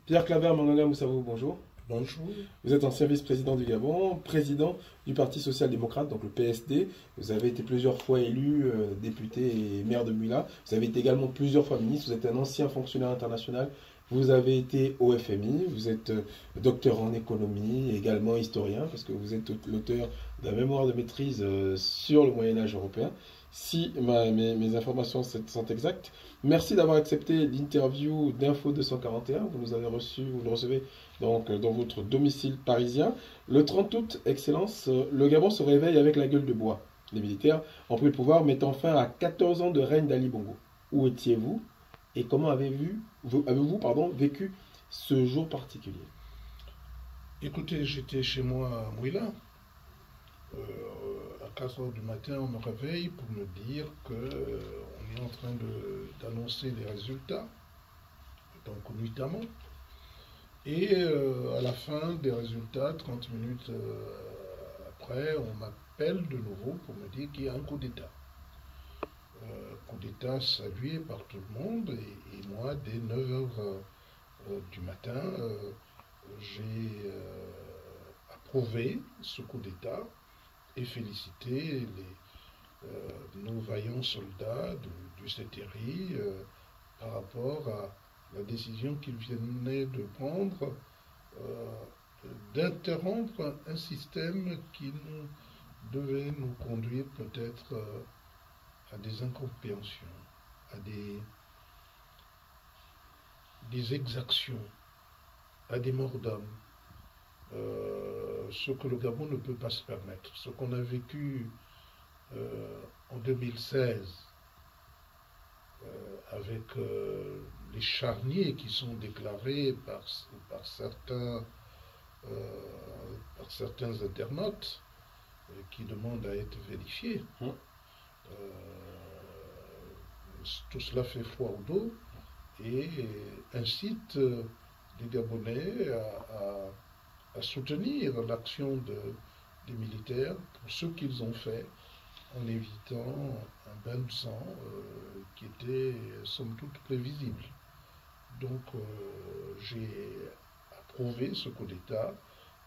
Pierre Claver Manganga Moussavou, bonjour. Bonjour. Vous êtes ancien vice-président du Gabon, président du Parti social-démocrate, donc le PSD. Vous avez été plusieurs fois élu député et maire de Mula. Vous avez été également plusieurs fois ministre. Vous êtes un ancien fonctionnaire international. Vous avez été au FMI. Vous êtes docteur en économie, également historien, parce que vous êtes l'auteur d'un mémoire de maîtrise sur le Moyen-Âge européen. Si mes informations sont exactes, merci d'avoir accepté l'interview d'Info 241. Vous nous avez reçu, vous nous recevez donc dans votre domicile parisien. Le 30 août, Excellence, le Gabon se réveille avec la gueule de bois. Les militaires ont pris le pouvoir, mettant fin à 14 ans de règne d'Ali Bongo. Où étiez-vous et comment avez-vous vécu ce jour particulier? Écoutez, j'étais chez moi à Mouila. À 4 heures du matin, on me réveille pour me dire qu'on est en train d'annoncer les résultats, donc nuitamment. Et à la fin des résultats, 30 minutes après, on m'appelle de nouveau pour me dire qu'il y a un coup d'État. Coup d'État salué par tout le monde, et moi, dès 9 heures du matin, j'ai approuvé ce coup d'État et félicité nos vaillants soldats du CTRI par rapport à la décision qu'ils venaient de prendre d'interrompre un système qui devait nous conduire peut-être à des incompréhensions, à des exactions, à des morts d'hommes. Ce que le Gabon ne peut pas se permettre. Ce qu'on a vécu en 2016 avec les charniers qui sont déclarés par certains internautes qui demandent à être vérifiés. Tout cela fait froid au dos et incite les Gabonais à soutenir l'action des militaires pour ce qu'ils ont fait en évitant un bain de sang qui était somme toute prévisible. Donc j'ai approuvé ce coup d'État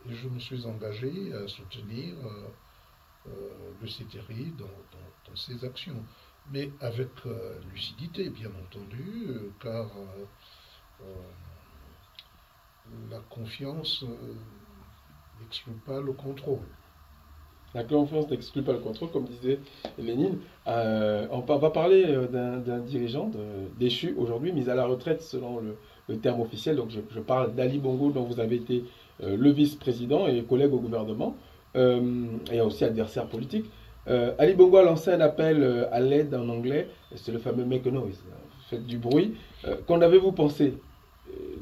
et je me suis engagé à soutenir le CTRI dans ses actions. Mais avec lucidité, bien entendu, car la confiance n'exclut pas le contrôle. La confiance n'exclut pas le contrôle, comme disait Lénine. On va parler d'un dirigeant déchu aujourd'hui, mis à la retraite selon le terme officiel. Donc je parle d'Ali Bongo, dont vous avez été le vice-président et collègue au gouvernement, et aussi adversaire politique. Ali Bongo a lancé un appel à l'aide en anglais, c'est le fameux Make a Noise, faites du bruit. Qu'en avez-vous pensé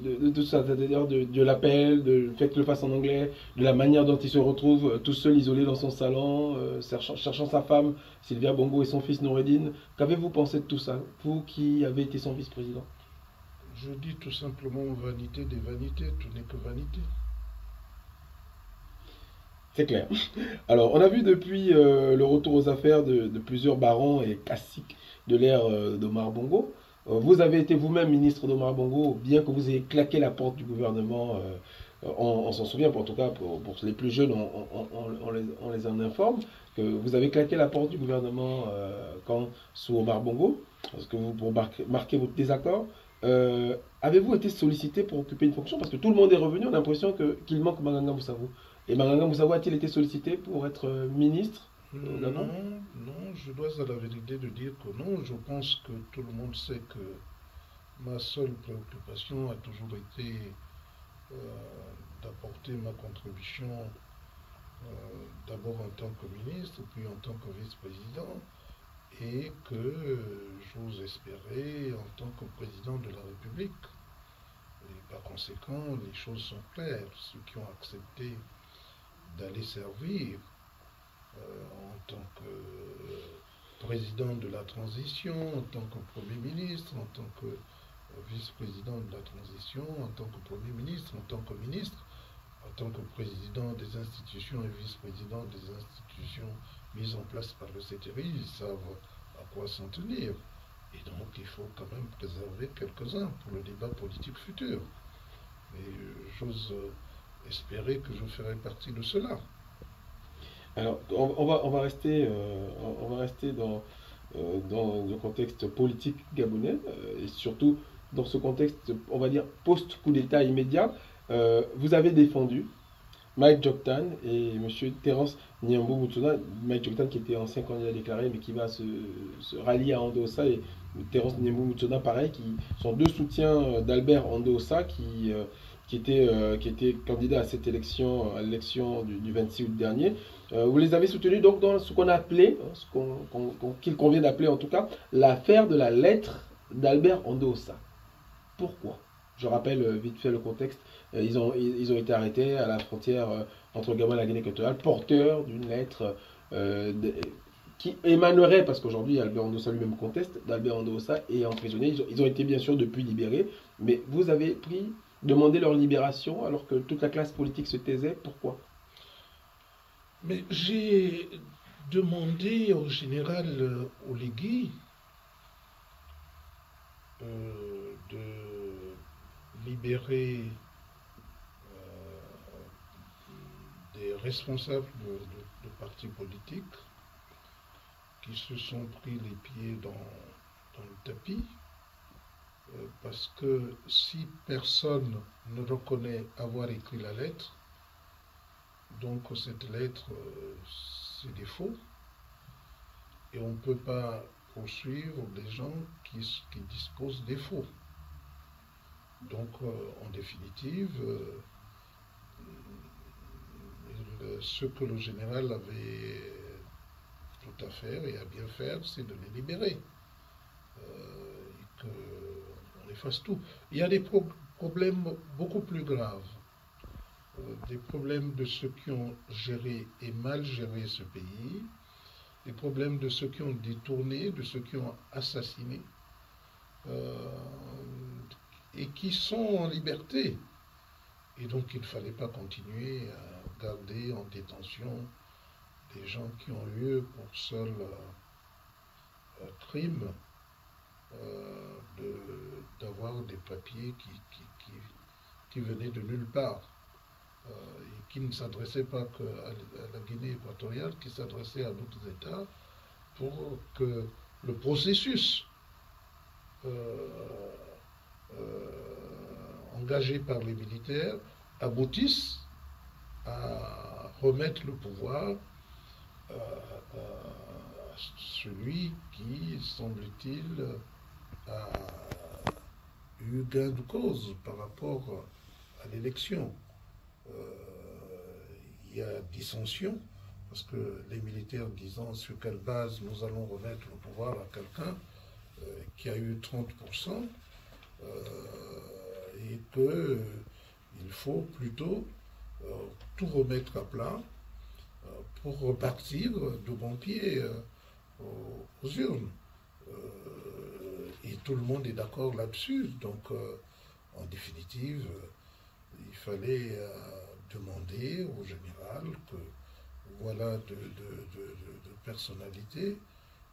de tout ça, c'est-à-dire de l'appel, de fait qu'il le fasse en anglais, de la manière dont il se retrouve tout seul, isolé dans son salon, cherchant sa femme, Sylvia Bongo, et son fils Noureddin? Qu'avez-vous pensé de tout ça, vous qui avez été son vice-président? Je dis tout simplement vanité des vanités, tout n'est que vanité. C'est clair. Alors, on a vu depuis le retour aux affaires de plusieurs barons et classiques de l'ère d'Omar Bongo. Vous avez été vous-même ministre d'Omar Bongo, bien que vous ayez claqué la porte du gouvernement. On s'en souvient, en tout cas pour les plus jeunes, on les en informe, que vous avez claqué la porte du gouvernement sous Omar Bongo, parce que pour marquer votre désaccord. Avez-vous été sollicité pour occuper une fonction? Parce que tout le monde est revenu, on a l'impression qu'il manque Manganga Moussavou. Et Manganga Moussavou a-t-il été sollicité pour être ministre au Gabon? Non, non, je dois à la vérité de dire que non. Je pense que tout le monde sait que ma seule préoccupation a toujours été euh, d'apporter ma contribution d'abord en tant que ministre, puis en tant que vice-président, et que j'ose espérer en tant que président de la République. Et par conséquent, les choses sont claires. Ceux qui ont accepté d'aller servir en tant que président de la transition, en tant que Premier ministre, en tant que vice-président de la transition, en tant que Premier ministre, en tant que ministre, en tant que président des institutions et vice-président des institutions mises en place par le CTRI, ils savent à quoi s'en tenir. Et donc il faut quand même préserver quelques-uns pour le débat politique futur. Et j'ose espérer que je ferai partie de cela. Alors, on va rester, dans le contexte politique gabonais, et surtout dans ce contexte, on va dire, post-coup d'État immédiat. Vous avez défendu Mike Joktan et M. Terence Niambou Mutuna. Mike Joktan qui était ancien candidat déclaré mais qui va se rallier à Andosa, et Terence Niambou Mutuna pareil, qui sont deux soutiens d'Albert Andosa qui était candidat à cette élection, à l'élection du 26 août dernier. Vous les avez soutenus donc dans ce qu'on a appelé, qu'il convient d'appeler en tout cas, l'affaire de la lettre d'Albert Andosa. Pourquoi? Je rappelle vite fait le contexte. Ils ont été arrêtés à la frontière entre le Gabon et la Guinée équatoriale, porteurs d'une lettre qui émanerait, parce qu'aujourd'hui Albert Andosa lui-même conteste, d'Albert Andosa est emprisonné. Ils ont été bien sûr depuis libérés, mais vous avez demandé leur libération alors que toute la classe politique se taisait. Pourquoi? Mais j'ai demandé au général Oligui de libérer des responsables de partis politiques qui se sont pris les pieds dans le tapis, parce que si personne ne reconnaît avoir écrit la lettre, donc cette lettre, c'est des faux, et on ne peut pas poursuivre des gens qui disposent des faux. Donc, en définitive, ce que le général avait tout à faire et à bien faire, c'est de les libérer. Et qu'on efface tout. Il y a des problèmes beaucoup plus graves. Des problèmes de ceux qui ont géré et mal géré ce pays, des problèmes de ceux qui ont détourné, de ceux qui ont assassiné, et qui sont en liberté. Et donc il ne fallait pas continuer à garder en détention des gens qui ont eu pour seul crime d'avoir des papiers qui venaient de nulle part. Et qui ne s'adressaient pas qu'à la Guinée équatoriale, qui s'adressaient à d'autres États pour que le processus engagé par les militaires aboutisse à remettre le pouvoir à celui qui, semble-t-il, a eu gain de cause par rapport à l'élection. Il y a dissension, parce que les militaires disant sur quelle base nous allons remettre le pouvoir à quelqu'un qui a eu 30%, et qu'il faut plutôt tout remettre à plat pour repartir de bon pied aux urnes. Et tout le monde est d'accord là-dessus. Donc, en définitive, il fallait demander au général que voilà de personnalités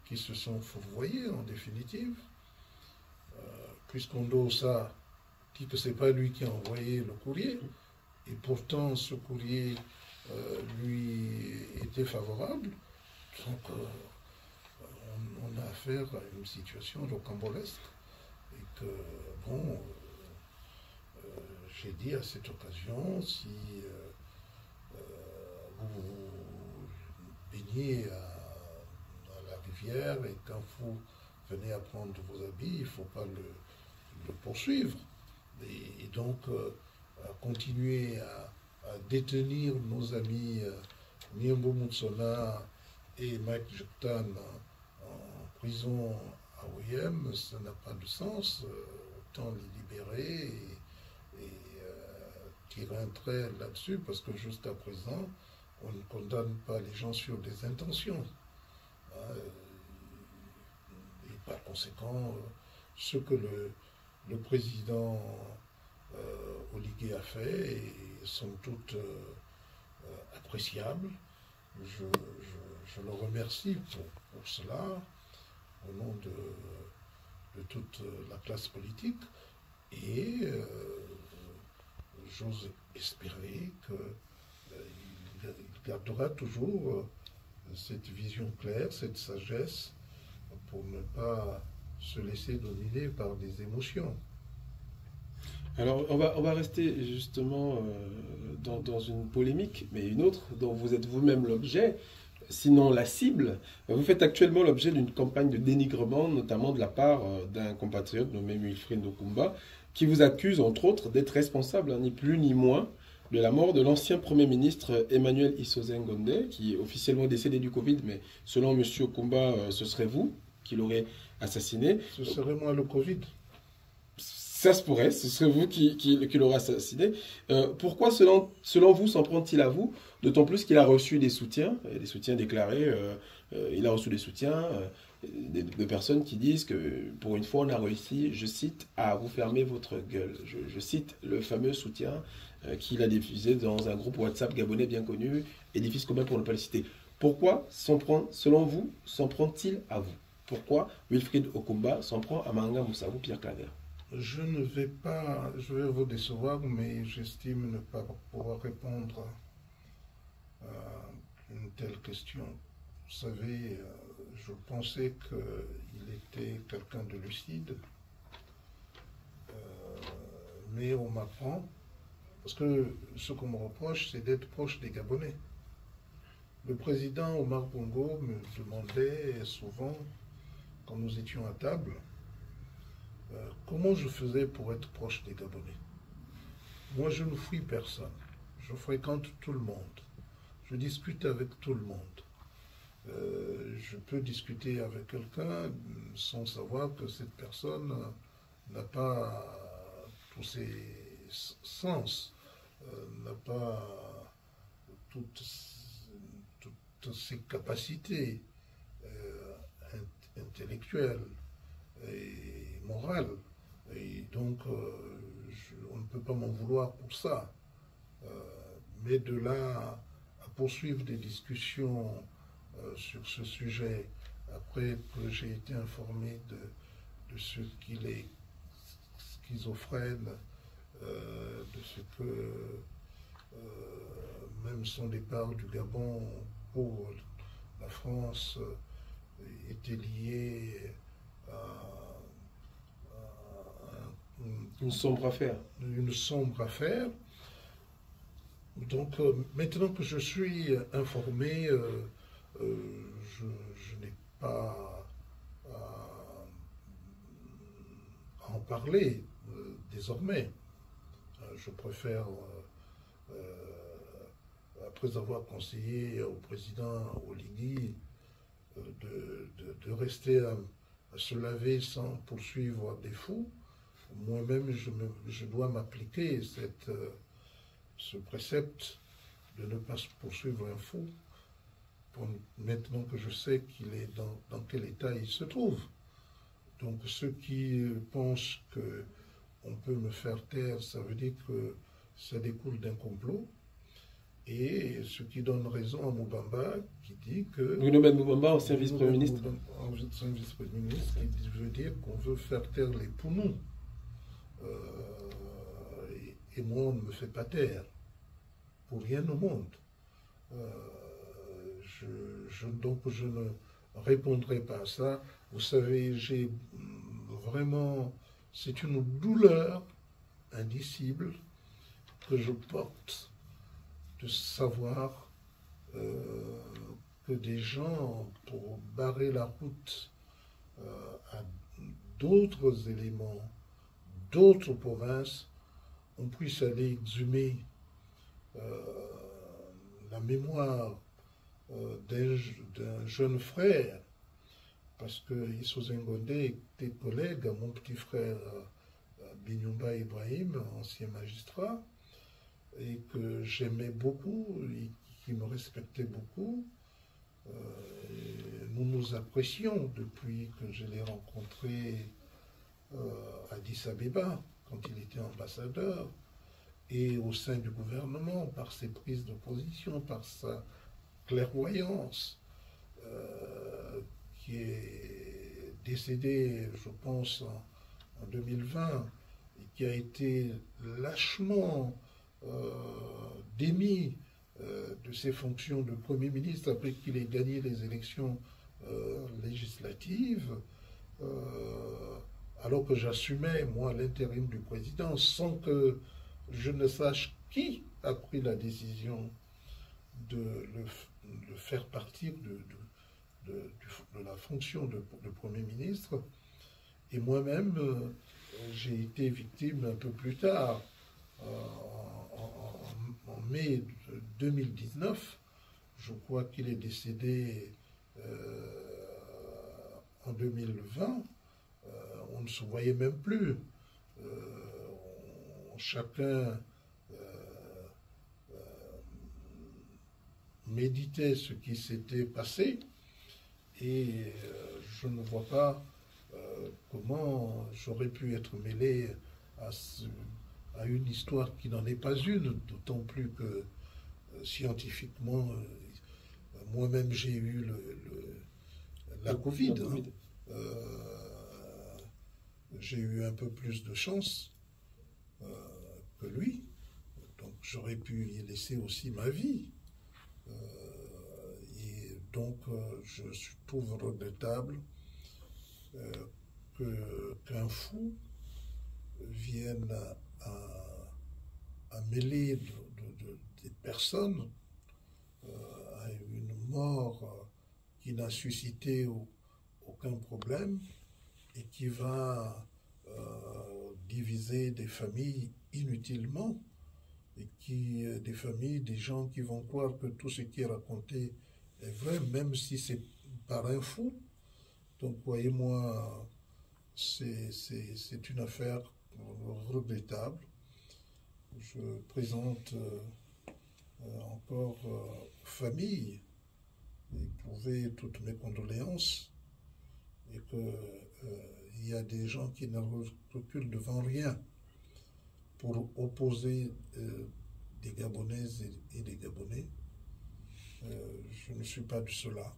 qui se sont fourvoyées en définitive. Puisqu'Andosa dit que ce n'est pas lui qui a envoyé le courrier, et pourtant ce courrier lui était favorable. Donc on a affaire à une situation rocambolesque, et que, bon, j'ai dit à cette occasion, si vous vous baignez à la rivière et quand vous venez à prendre vos habits, il ne faut pas le poursuivre. Et donc, continuer à détenir nos amis Niambou Mutuna et Mike Joktan en prison à OIM, ça n'a pas de sens. Autant les libérer et tirer un trait là-dessus, parce que jusqu'à présent, on ne condamne pas les gens sur des intentions. Et par conséquent, ce que le président Oligui a fait est somme toute appréciable. Je le remercie pour cela, au nom de toute la classe politique. Et j'ose espérer qu'il gardera toujours cette vision claire, cette sagesse, pour ne pas se laisser dominer par des émotions. Alors, on va rester justement dans une polémique, mais une autre, dont vous êtes vous-même l'objet, sinon la cible. Vous faites actuellement l'objet d'une campagne de dénigrement, notamment de la part d'un compatriote nommé Wilfried Okumba, qui vous accuse, entre autres, d'être responsable, hein, ni plus ni moins, de la mort de l'ancien Premier ministre Emmanuel Isozen Gondé, qui est officiellement décédé du Covid, mais selon M. Okumba, ce serait vous qui l'aurez assassiné. Ce serait moi le Covid. Ça se pourrait, ce serait vous qui l'aurez assassiné. Pourquoi, selon vous, s'en prend-il à vous? D'autant plus qu'il a reçu des soutiens déclarés. Il a reçu des soutiens de personnes qui disent que pour une fois, on a réussi, je cite, à vous fermer votre gueule. Je cite le fameux soutien qu'il a diffusé dans un groupe WhatsApp gabonais bien connu, Édifice commun pour ne pas le citer. Pourquoi, selon vous, s'en prend-il à vous? Pourquoi Wilfried Okumba s'en prend à Manga Moussavou Pierre Claver? Je vais vous décevoir, mais j'estime ne pas pouvoir répondre à une telle question. Vous savez, je pensais qu'il était quelqu'un de lucide, mais on m'apprend, parce que ce qu'on me reproche, c'est d'être proche des Gabonais. Le président Omar Bongo me demandait souvent, quand nous étions à table, comment je faisais pour être proche des Gabonais. Moi, je ne fuis personne. Je fréquente tout le monde. Je discute avec tout le monde. Je peux discuter avec quelqu'un sans savoir que cette personne n'a pas tous ses sens, n'a pas toutes ses capacités intellectuelles et morale. Et donc, on ne peut pas m'en vouloir pour ça. Mais de là à poursuivre des discussions sur ce sujet, après que j'ai été informé de ce qu'il est schizophrène, de ce que même son départ du Gabon pour la France était lié une sombre affaire. Une sombre affaire. Donc, maintenant que je suis informé, je n'ai pas à en parler désormais. Je préfère, après avoir conseillé au président Oligui de rester à se laver sans poursuivre des fous, moi-même je dois m'appliquer ce précepte de ne pas poursuivre un fou, maintenant que je sais qu'il est dans quel état il se trouve. Donc ceux qui pensent qu'on peut me faire taire, ça veut dire que ça découle d'un complot. Et ce qui donne raison à Moubamba, qui dit que... Bruno Moubamba, ancien vice-premier ministre. Ancien vice-premier ministre, qui veut dire qu'on veut faire taire les poumons. Et moi, on ne me fait pas taire. Pour rien au monde. Donc je ne répondrai pas à ça. Vous savez, j'ai vraiment... C'est une douleur indicible que je porte de savoir que des gens, pour barrer la route à d'autres éléments, d'autres provinces, on puisse aller exhumer la mémoire d'un jeune frère, parce que Isozen Gondé était collègue à mon petit frère Binyumba Ibrahim, ancien magistrat, et que j'aimais beaucoup, et qui me respectait beaucoup. Nous nous apprécions depuis que je l'ai rencontré à Addis Abeba, quand il était ambassadeur, et au sein du gouvernement, par ses prises de position, par sa clairvoyance, qui est décédé, je pense, en 2020, et qui a été lâchement démis de ses fonctions de Premier ministre après qu'il ait gagné les élections législatives, alors que j'assumais, moi, l'intérim du président, sans que je ne sache qui a pris la décision de le faire partir de la fonction de Premier ministre. Et moi-même, j'ai été victime un peu plus tard, en mai 2019. Je crois qu'il est décédé en 2020. On ne se voyait même plus. Chacun méditait ce qui s'était passé et je ne vois pas comment j'aurais pu être mêlé à une histoire qui n'en est pas une, d'autant plus que scientifiquement, moi-même j'ai eu la Covid. J'ai eu un peu plus de chance que lui, donc j'aurais pu y laisser aussi ma vie. Et donc je trouve regrettable qu'un fou vienne à mêler des personnes à une mort qui n'a suscité aucun problème et qui va diviser des familles inutilement, et des familles, des gens qui vont croire que tout ce qui est raconté est vrai, même si c'est par un fou. Donc, voyez-moi, c'est une affaire regrettable. Je présente encore aux familles éprouver toutes mes condoléances, et qu'il y a des gens qui ne reculent devant rien pour opposer des Gabonaises et des Gabonais. Je ne suis pas de cela.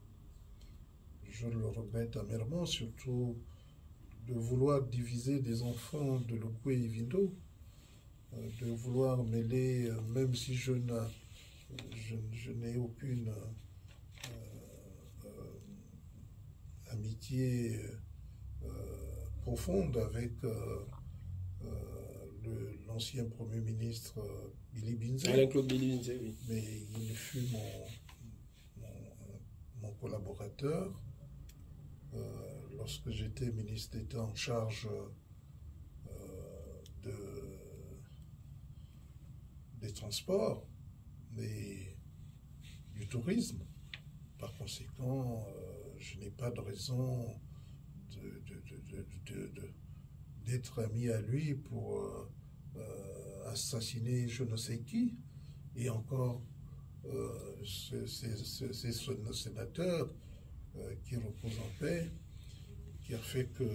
Je le regrette amèrement, surtout de vouloir diviser des enfants de Logwe et Vindo, de vouloir mêler, même si je n'ai aucune amitié profonde avec l'ancien Premier ministre Billy Binze. Alain-Claude Billy Binze, oui. Mais il fut mon collaborateur lorsque j'étais ministre d'État en charge des transports et du tourisme. Par conséquent, je n'ai pas de raison d'être ami à lui pour assassiner je ne sais qui. Et encore, c'est ce sénateur qui repose en paix, qui a fait que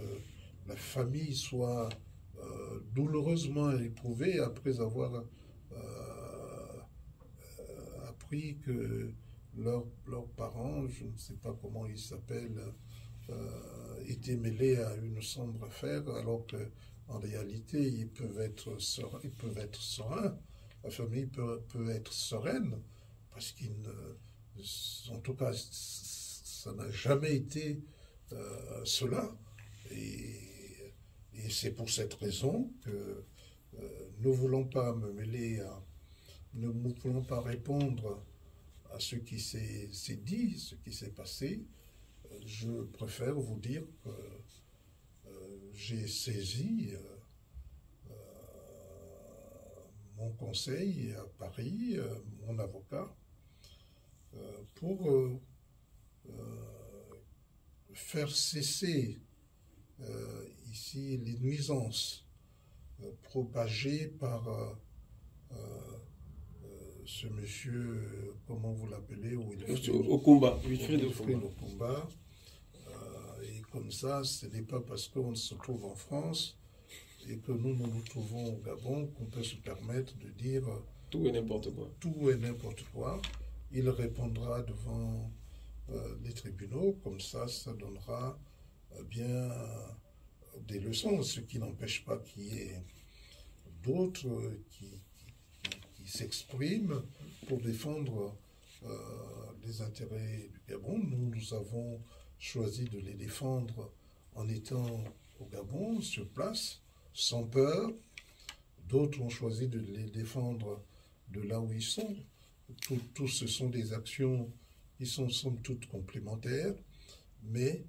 la famille soit douloureusement éprouvée après avoir appris que leurs parents, je ne sais pas comment ils s'appellent, étaient mêlés à une sombre affaire, alors qu'en réalité, ils peuvent être sereins. La famille peut être sereine, parce en tout cas, ça n'a jamais été cela. Et c'est pour cette raison que nous ne voulons pas me mêler nous ne voulons pas répondre à ce qui s'est dit, ce qui s'est passé. Je préfère vous dire que j'ai saisi mon conseil à Paris, mon avocat, pour faire cesser ici les nuisances propagées par ce monsieur, comment vous l'appelez, Okumba, Wilfried Okumba. Et comme ça, ce n'est pas parce qu'on se trouve en France et que nous nous trouvons au Gabon qu'on peut se permettre de dire tout et n'importe quoi. Tout et n'importe quoi. Il répondra devant les tribunaux, comme ça donnera bien des leçons, ce qui n'empêche pas qu'il y ait d'autres qui s'expriment pour défendre les intérêts du Gabon. Nous avons choisi de les défendre en étant au Gabon, sur place, sans peur. D'autres ont choisi de les défendre de là où ils sont. Tous ce sont des actions qui sont somme toute complémentaires, mais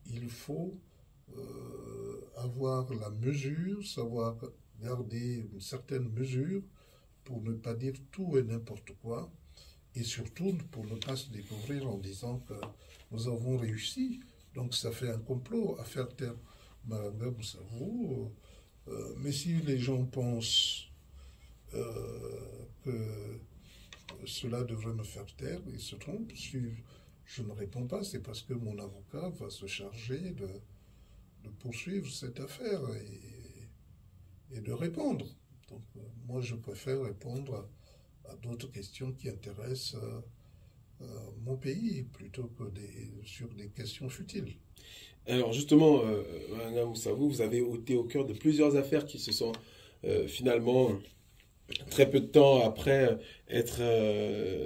il faut avoir la mesure, savoir garder une certaine mesure pour ne pas dire tout et n'importe quoi, et surtout pour ne pas se découvrir en disant que nous avons réussi. Donc ça fait un complot à faire taire Maranga Boussavou. Mais si les gens pensent que cela devrait me faire taire, ils se trompent. Si je ne réponds pas, c'est parce que mon avocat va se charger de poursuivre cette affaire et de répondre. Donc moi, je préfère répondre à d'autres questions qui intéressent mon pays plutôt que sur des questions futiles. Alors justement, Maranga Boussavou, vous avez été au cœur de plusieurs affaires qui se sont finalement, très peu de temps après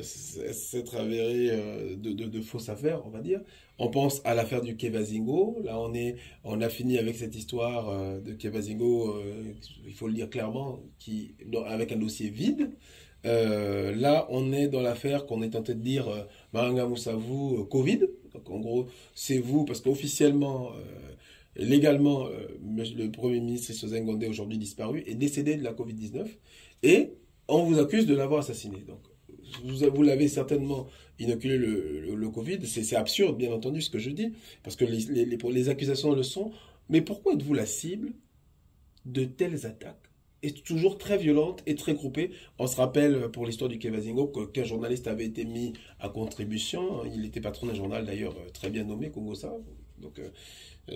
s'être avérées de fausses affaires, on va dire. On pense à l'affaire du Quai Bazingo. Là, on a fini avec cette histoire de Quai Bazingo, il faut le dire clairement, avec un dossier vide. Là, on est dans l'affaire qu'on est tenté de dire Maranga Boussavou Covid. Donc, en gros, c'est vous, parce qu'officiellement, légalement, le Premier ministre Christophe Ngondé, aujourd'hui disparu, est décédé de la Covid-19 et on vous accuse de l'avoir assassiné. Donc, vous l'avez certainement inoculé le Covid. C'est absurde, bien entendu, ce que je dis, parce que les accusations le sont. Mais pourquoi êtes-vous la cible de telles attaques? Et toujours très violente et très groupée. On se rappelle pour l'histoire du Quai Bazingo qu'un journaliste avait été mis à contribution. Il était patron d'un journal d'ailleurs très bien nommé, Congosa. Donc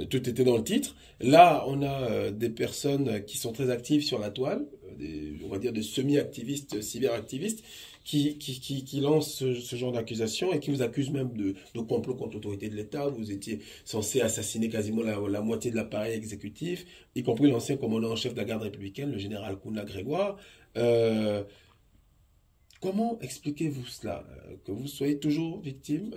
tout était dans le titre. Là, on a des personnes qui sont très actives sur la toile, on va dire des semi-activistes, cyber-activistes, qui lancent ce genre d'accusation et qui vous accusent même de complot contre l'autorité de l'État. Vous étiez censé assassiner quasiment la moitié de l'appareil exécutif, y compris l'ancien commandant en chef de la garde républicaine, le général Kouna Grégoire. Comment expliquez-vous cela? Que vous soyez toujours victime,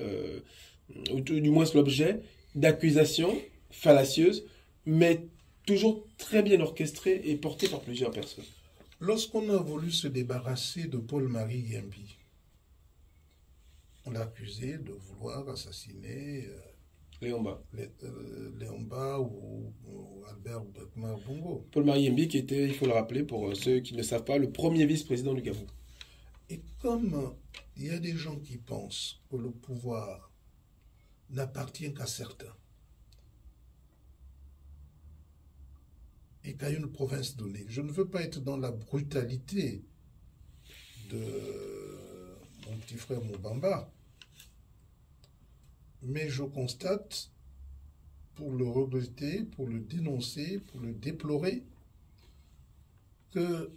ou du moins l'objet d'accusations fallacieuses, mais toujours très bien orchestrées et portées par plusieurs personnes. Lorsqu'on a voulu se débarrasser de Paul-Marie Yembi, on l'a accusé de vouloir assassiner Léomba ou Albert Bekmar Bongo. Paul-Marie Yembi qui était, il faut le rappeler pour ceux qui ne savent pas, le premier vice-président du Gabon. Et comme il y a des gens qui pensent que le pouvoir n'appartient qu'à certains, et qu'à une province donnée. Je ne veux pas être dans la brutalité de mon petit frère Moubamba, mais je constate, pour le regretter, pour le dénoncer, pour le déplorer, que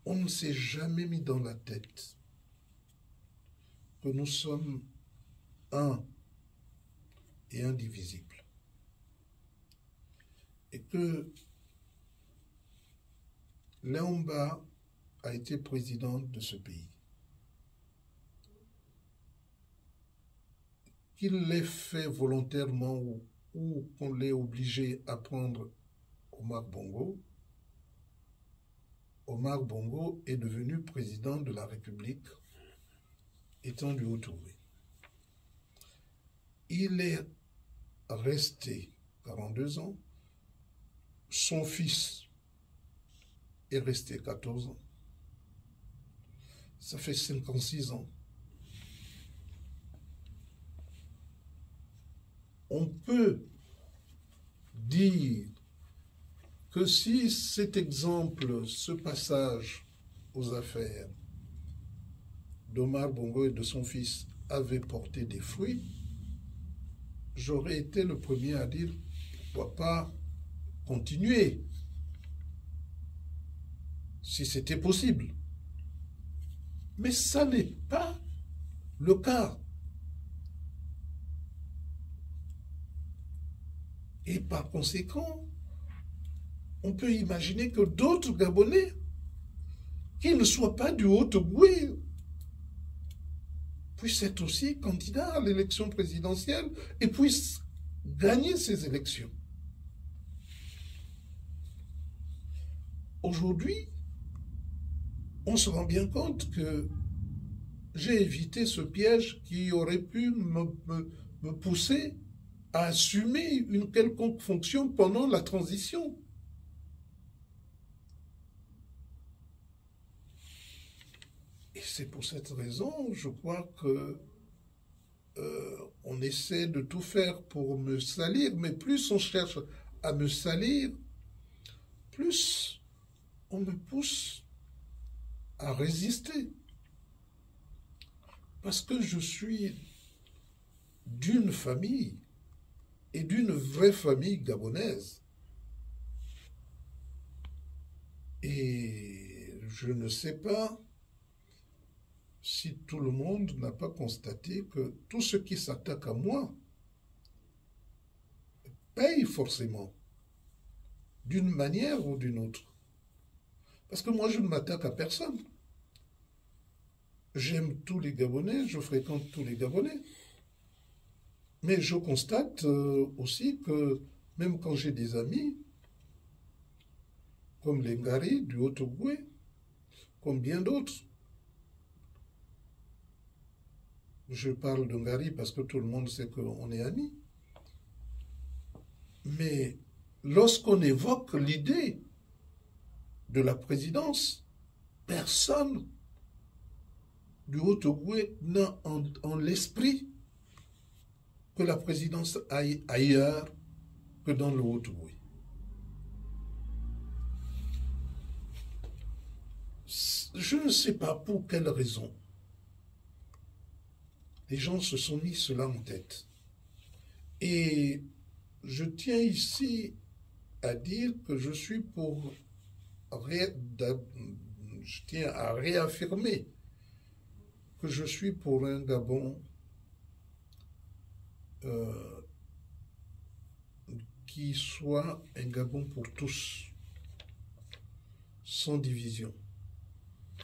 on ne s'est jamais mis dans la tête que nous sommes un et indivisibles. Et que Léomba a été président de ce pays. Qu'il l'ait fait volontairement ou qu'on l'ait obligé à prendre Omar Bongo est devenu président de la République, étant du Haut-Touvé. Il est resté 42 ans. Son fils est resté 14 ans. Ça fait 56 ans. On peut dire que si cet exemple, ce passage aux affaires d'Omar Bongo et de son fils avait porté des fruits, j'aurais été le premier à dire pourquoi pas continuer, si c'était possible. Mais ça n'est pas le cas. Et par conséquent, on peut imaginer que d'autres Gabonais qui ne soit pas du Haut-Ogooué puisse être aussi candidat à l'élection présidentielle et puisse gagner ces élections. Aujourd'hui, on se rend bien compte que j'ai évité ce piège qui aurait pu me pousser à assumer une quelconque fonction pendant la transition. Et c'est pour cette raison, je crois que on essaie de tout faire pour me salir, mais plus on cherche à me salir, plus on me pousse à résister. Parce que je suis d'une famille, et d'une vraie famille gabonaise. Et je ne sais pas si tout le monde n'a pas constaté que tout ce qui s'attaque à moi paye forcément, d'une manière ou d'une autre. Parce que moi, je ne m'attaque à personne. J'aime tous les Gabonais, je fréquente tous les Gabonais. Mais je constate aussi que même quand j'ai des amis, comme les Ngari du Haut-Ogooué, comme bien d'autres, je parle de Ngari parce que tout le monde sait qu'on est amis, mais lorsqu'on évoque l'idée de la présidence, personne du Haut-Ogooué n'a en l'esprit que la présidence aille ailleurs que dans le Haut-Ogooué. Je ne sais pas pour quelle raison les gens se sont mis cela en tête. Et je tiens ici à dire que je suis pour... Je tiens à réaffirmer que je suis pour un Gabon qui soit un Gabon pour tous, sans division,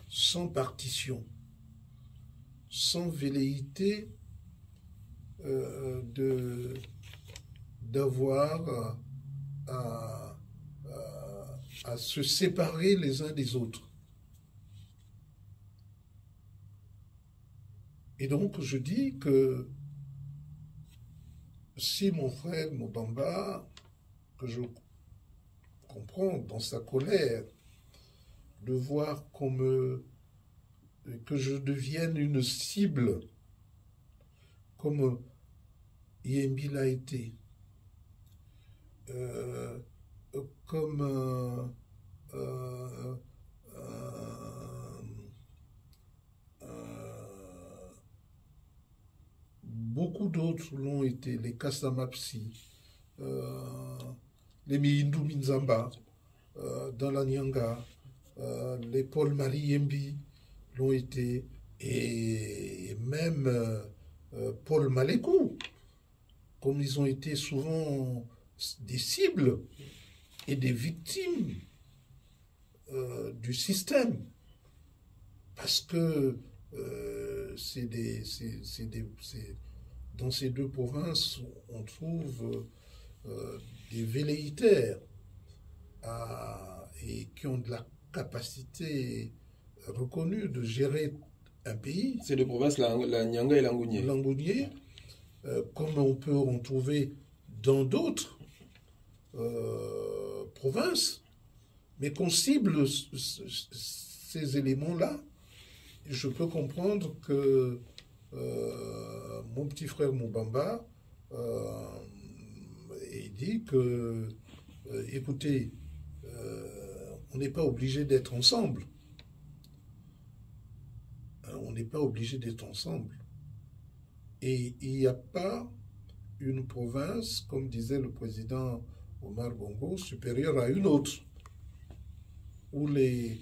sans partition, sans velléité d'avoir à se séparer les uns des autres. Et donc je dis que si mon frère Mobamba, que je comprends dans sa colère, de voir que je devienne une cible, comme Yembi l'a été, comme beaucoup d'autres l'ont été, les Kassamapsi, les Mihindu Minzamba, dans la Nyanga, les Paul-Marie Yembi l'ont été, et même Paul Malekou, comme ils ont été souvent des cibles et des victimes du système. Parce que dans ces deux provinces, on trouve des velléitaires et qui ont de la capacité reconnue de gérer un pays. Ces deux provinces, la Nyanga et l'Angounié. L'Angounié, comme on peut en trouver dans d'autres provinces, mais qu'on cible ces éléments-là. Je peux comprendre que mon petit frère Mobamba il dit que, écoutez, on n'est pas obligé d'être ensemble. On n'est pas obligé d'être ensemble. Et il n'y a pas une province, comme disait le président Omar Bongo, supérieure à une autre, où les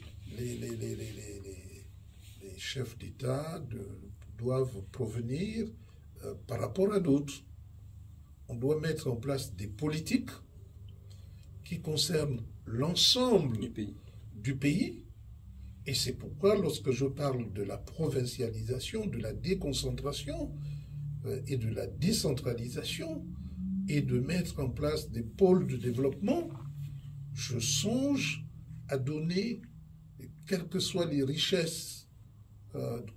chefs d'État doivent provenir par rapport à d'autres. On doit mettre en place des politiques qui concernent l'ensemble du pays Et c'est pourquoi, lorsque je parle de la provincialisation, de la déconcentration et de la décentralisation, et de mettre en place des pôles de développement, je songe à donner, quelles que soient les richesses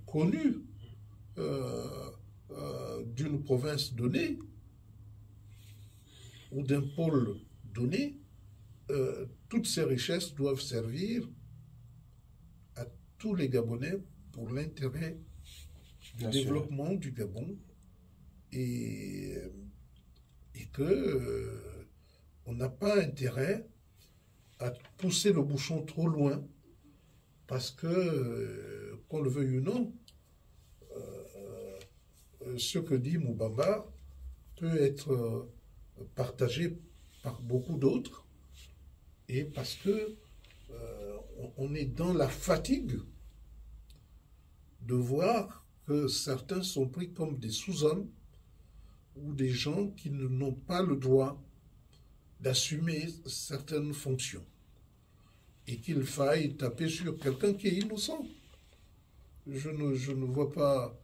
connues d'une province donnée ou d'un pôle donné, toutes ces richesses doivent servir à tous les Gabonais pour l'intérêt du développement du Gabon et que on n'a pas intérêt à pousser le bouchon trop loin parce que, qu'on le veuille ou non, ce que dit Moubamba peut être partagé par beaucoup d'autres et parce que on est dans la fatigue de voir que certains sont pris comme des sous-hommes ou des gens qui n'ont pas le droit d'assumer certaines fonctions et qu'il faille taper sur quelqu'un qui est innocent. Je ne vois pas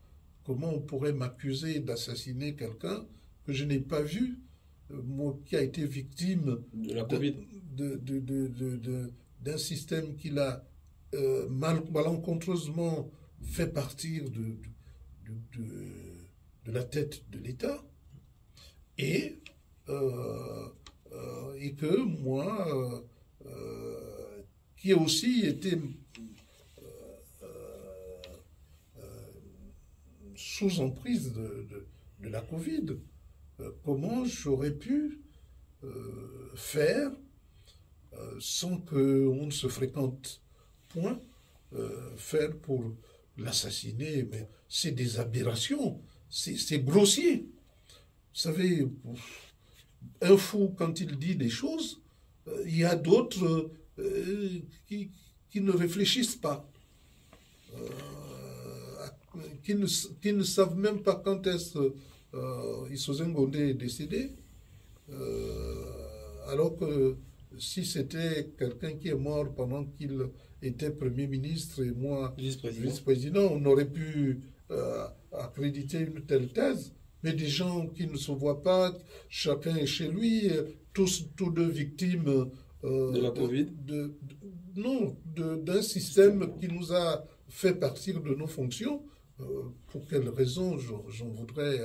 comment on pourrait m'accuser d'assassiner quelqu'un que je n'ai pas vu, moi qui a été victime de la Covid, d'un système qu'il a malencontreusement fait partir de la tête de l'État, et que moi, qui ai aussi été sous emprise de la Covid, comment j'aurais pu faire sans qu'on ne se fréquente point, faire pour l'assassiner, mais c'est des aberrations, c'est grossier. Vous savez, un fou, quand il dit des choses, il y a d'autres qui ne réfléchissent pas, qui ne savent même pas quand est-ce Issozen Gondé est décédé, alors que si c'était quelqu'un qui est mort pendant qu'il était Premier ministre et moi vice-président, on aurait pu accréditer une telle thèse. Mais des gens qui ne se voient pas, chacun est chez lui, tous deux victimes de la Covid, non, d'un système qui nous a fait partir de nos fonctions. Pour quelle raison j'en voudrais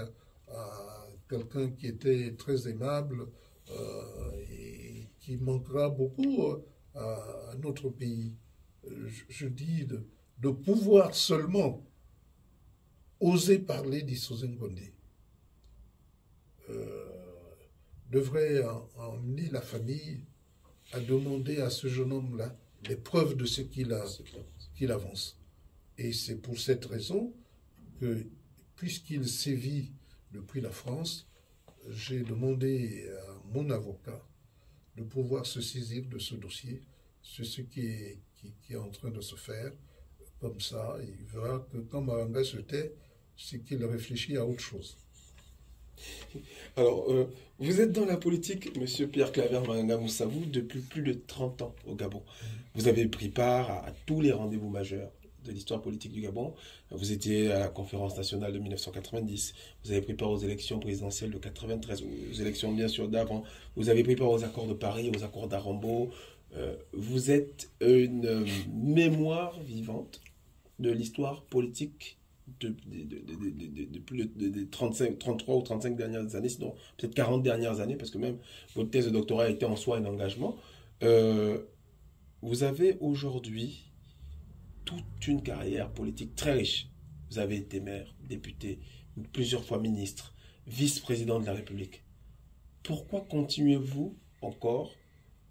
à quelqu'un qui était très aimable et qui manquera beaucoup à notre pays. Je dis de pouvoir seulement oser parler d'Issozen Gondé devrait emmener la famille à demander à ce jeune homme-là les preuves de ce qu'il avance. Et c'est pour cette raison que, puisqu'il sévit depuis la France, j'ai demandé à mon avocat de pouvoir se saisir de ce dossier. C'est ce qui est en train de se faire. Comme ça, il verra que quand Maranga se tait, c'est qu'il réfléchit à autre chose. Alors, vous êtes dans la politique, monsieur Pierre Claver Maranga Moussavou, depuis plus de 30 ans au Gabon. Vous avez pris part à tous les rendez-vous majeurs de l'histoire politique du Gabon. Vous étiez à la conférence nationale de 1990. Vous avez pris part aux élections présidentielles de 93, aux élections bien sûr d'avant. Vous avez pris part aux accords de Paris, aux accords d'Arambo. Vous êtes une mémoire vivante de l'histoire politique de plus de 33 ou 35 dernières années, sinon peut-être 40 dernières années, parce que même votre thèse de doctorat a été en soi un engagement. Vous avez aujourd'hui toute une carrière politique très riche. Vous avez été maire, député, plusieurs fois ministre, vice-président de la République. Pourquoi continuez-vous encore,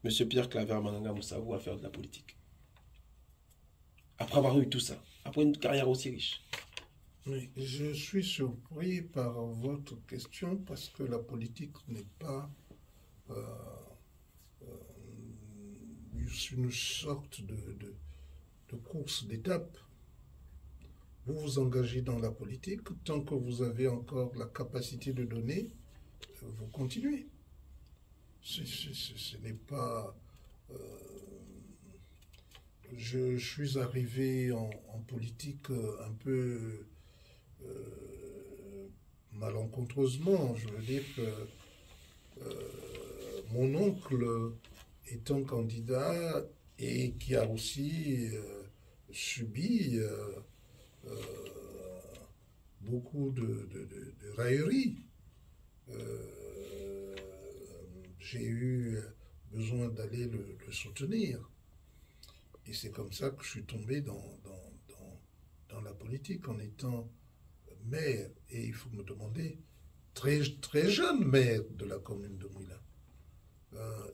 monsieur Pierre Claver Maranga Moussavou, à faire de la politique? Après avoir eu tout ça, après une carrière aussi riche. Oui, je suis surpris par votre question parce que la politique n'est pas une sorte de course d'étape. Vous vous engagez dans la politique, tant que vous avez encore la capacité de donner, vous continuez. Ce n'est pas Je suis arrivé en politique un peu malencontreusement. Je veux dire que mon oncle étant candidat et qui a aussi subi euh, beaucoup de railleries, j'ai eu besoin d'aller le soutenir. Et c'est comme ça que je suis tombé dans la politique en étant maire. Et il faut me demander, très, très jeune maire de la commune de Mouila.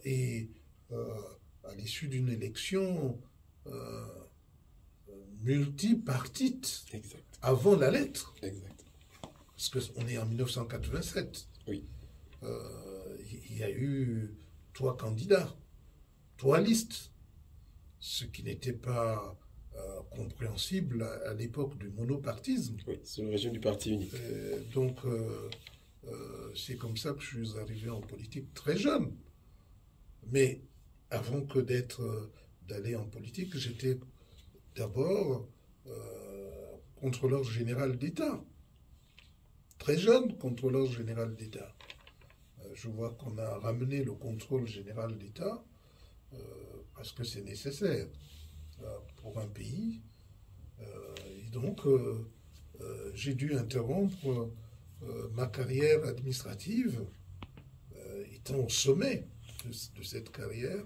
Et à l'issue d'une élection multipartite, Exact. avant la lettre, Exact. parce qu'on est en 1987. Oui. Il y a eu 3 candidats, 3 listes, ce qui n'était pas compréhensible à l'époque du monopartisme. Oui, c'est le régime du parti unique. Donc, c'est comme ça que je suis arrivé en politique très jeune. Mais avant que d'aller en politique, j'étais d'abord contrôleur général d'État. Très jeune contrôleur général d'État. Je vois qu'on a ramené le contrôle général d'État parce que c'est nécessaire pour un pays. Et donc, j'ai dû interrompre ma carrière administrative, étant au sommet de cette carrière,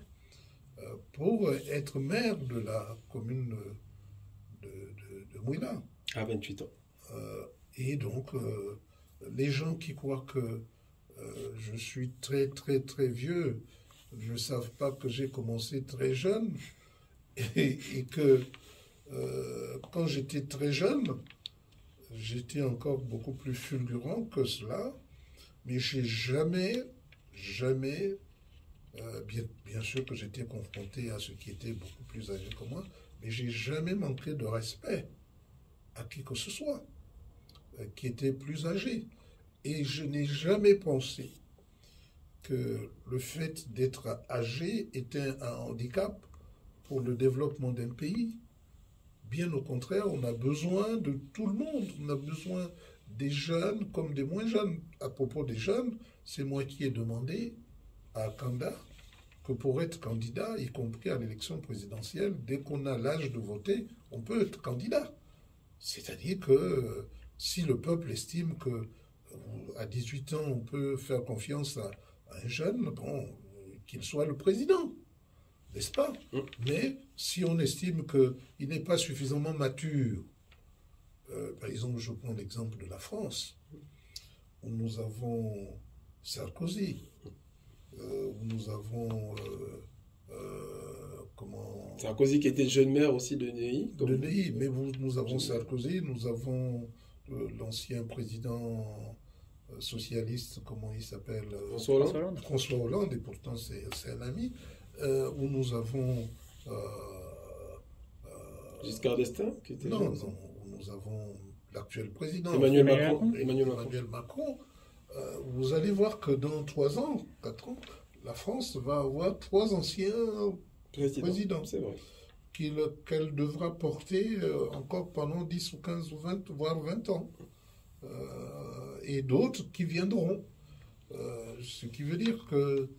pour être maire de la commune de Mouila. À 28 ans. Et donc, les gens qui croient que je suis très, très, très vieux ne savent pas que j'ai commencé très jeune et que quand j'étais très jeune, j'étais encore beaucoup plus fulgurant que cela, mais j'ai jamais, bien sûr que j'étais confronté à ceux qui étaient beaucoup plus âgés que moi, mais j'ai jamais manqué de respect à qui que ce soit qui était plus âgé. Et je n'ai jamais pensé que le fait d'être âgé était un handicap pour le développement d'un pays. Bien au contraire, on a besoin de tout le monde. On a besoin des jeunes comme des moins jeunes. À propos des jeunes, c'est moi qui ai demandé à Kanda que pour être candidat, y compris à l'élection présidentielle, dès qu'on a l'âge de voter, on peut être candidat. C'est-à-dire que si le peuple estime que à 18 ans, on peut faire confiance à un jeune, bon, qu'il soit le président, n'est-ce pas? Mais si on estime qu'il n'est pas suffisamment mature, par exemple, je prends l'exemple de la France, où nous avons Sarkozy, où nous avons Sarkozy qui était jeune maire aussi de Neuilly. De Neuilly, mais nous avons Sarkozy, nous avons l'ancien président socialiste, comment il s'appelle? François Hollande. François Hollande, et pourtant c'est un ami, où nous avons... Giscard d'Estaing qui était non, où nous avons l'actuel président. Emmanuel Macron. Vous allez voir que dans 3 ans, 4 ans, la France va avoir 3 anciens présidents. C'est vrai. Qu'elle devra porter encore pendant 10 ou 15 ou 20, voire 20 ans. Et d'autres qui viendront. Ce qui veut dire que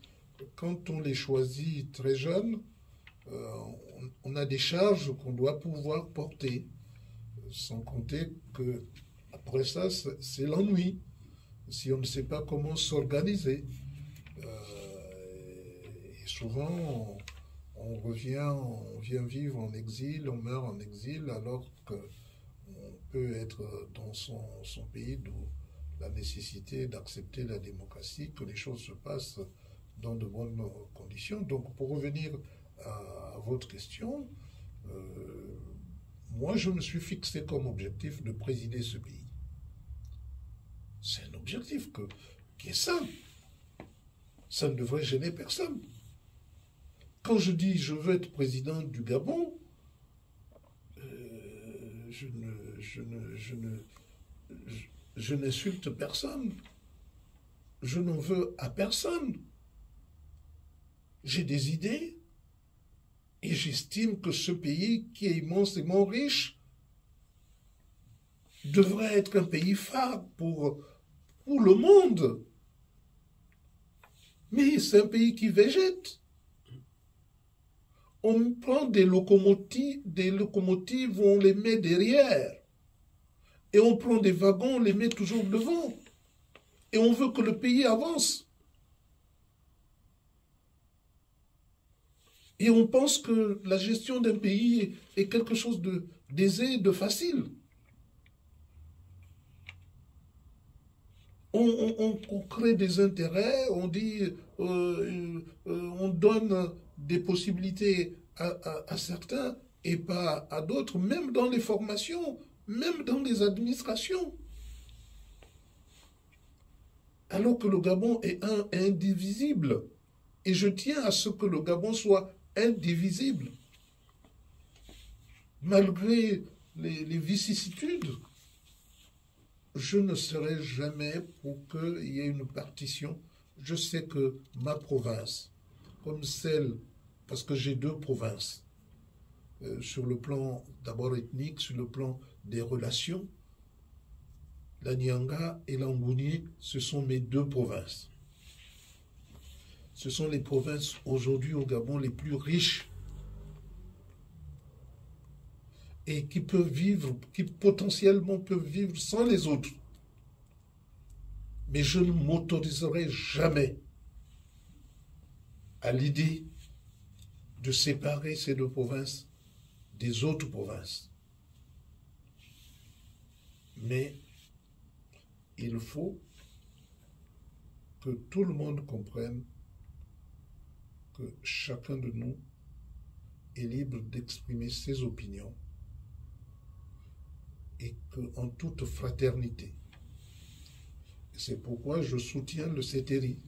quand on les choisit très jeunes, on a des charges qu'on doit pouvoir porter. Sans compter que après ça, c'est l'ennui. Si on ne sait pas comment s'organiser. Et souvent, on vient vivre en exil, on meurt en exil, alors qu'on peut être dans son pays, d'où la nécessité d'accepter la démocratie, que les choses se passent dans de bonnes conditions. Donc, pour revenir à votre question, moi, je me suis fixé comme objectif de présider ce pays. C'est un objectif qui est simple. Ça ne devrait gêner personne. Quand je dis je veux être président du Gabon, je n'insulte personne. Je n'en veux à personne. J'ai des idées. Et j'estime que ce pays, qui est immensément riche, devrait être un pays phare pour le monde. Mais c'est un pays qui végète. On prend des locomotives, on les met derrière. Et on prend des wagons, on les met toujours devant. Et on veut que le pays avance. Et on pense que la gestion d'un pays est quelque chose d'aisé, de facile. On crée des intérêts, on dit, on donne des possibilités à certains et pas à d'autres, même dans les formations, même dans les administrations. Alors que le Gabon est indivisible. Et je tiens à ce que le Gabon soit indivisible. Malgré les vicissitudes, je ne serai jamais pour qu'il y ait une partition. Je sais que ma province, comme celle, parce que j'ai deux provinces, sur le plan d'abord ethnique, sur le plan des relations, la Nyanga et l'Angouni, ce sont mes deux provinces. Ce sont les provinces aujourd'hui au Gabon les plus riches et qui peuvent vivre, qui potentiellement peuvent vivre sans les autres. Mais je ne m'autoriserai jamais à l'idée de séparer ces deux provinces des autres provinces. Mais il faut que tout le monde comprenne que chacun de nous est libre d'exprimer ses opinions et qu'en toute fraternité. C'est pourquoi je soutiens le CETERI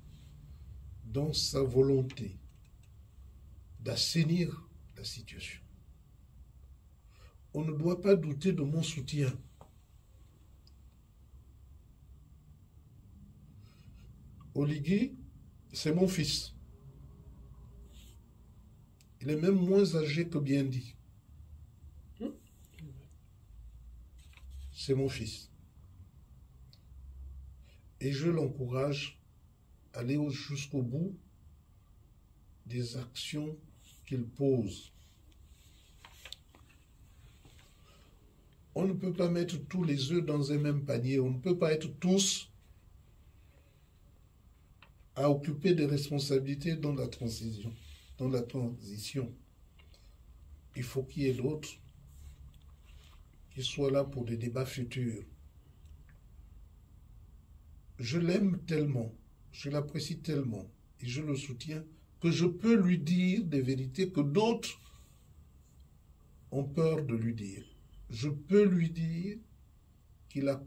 dans sa volonté d'assainir la situation. On ne doit pas douter de mon soutien. Oligui, c'est mon fils. Il est même moins âgé que Biendi. C'est mon fils. Et je l'encourage à aller jusqu'au bout des actions qu'il pose. On ne peut pas mettre tous les œufs dans un même panier. On ne peut pas être tous à occuper des responsabilités dans la transition. Il faut qu'il y ait d'autres qui soient là pour des débats futurs. Je l'aime tellement, je l'apprécie tellement et je le soutiens que je peux lui dire des vérités que d'autres ont peur de lui dire. Je peux lui dire qu'il a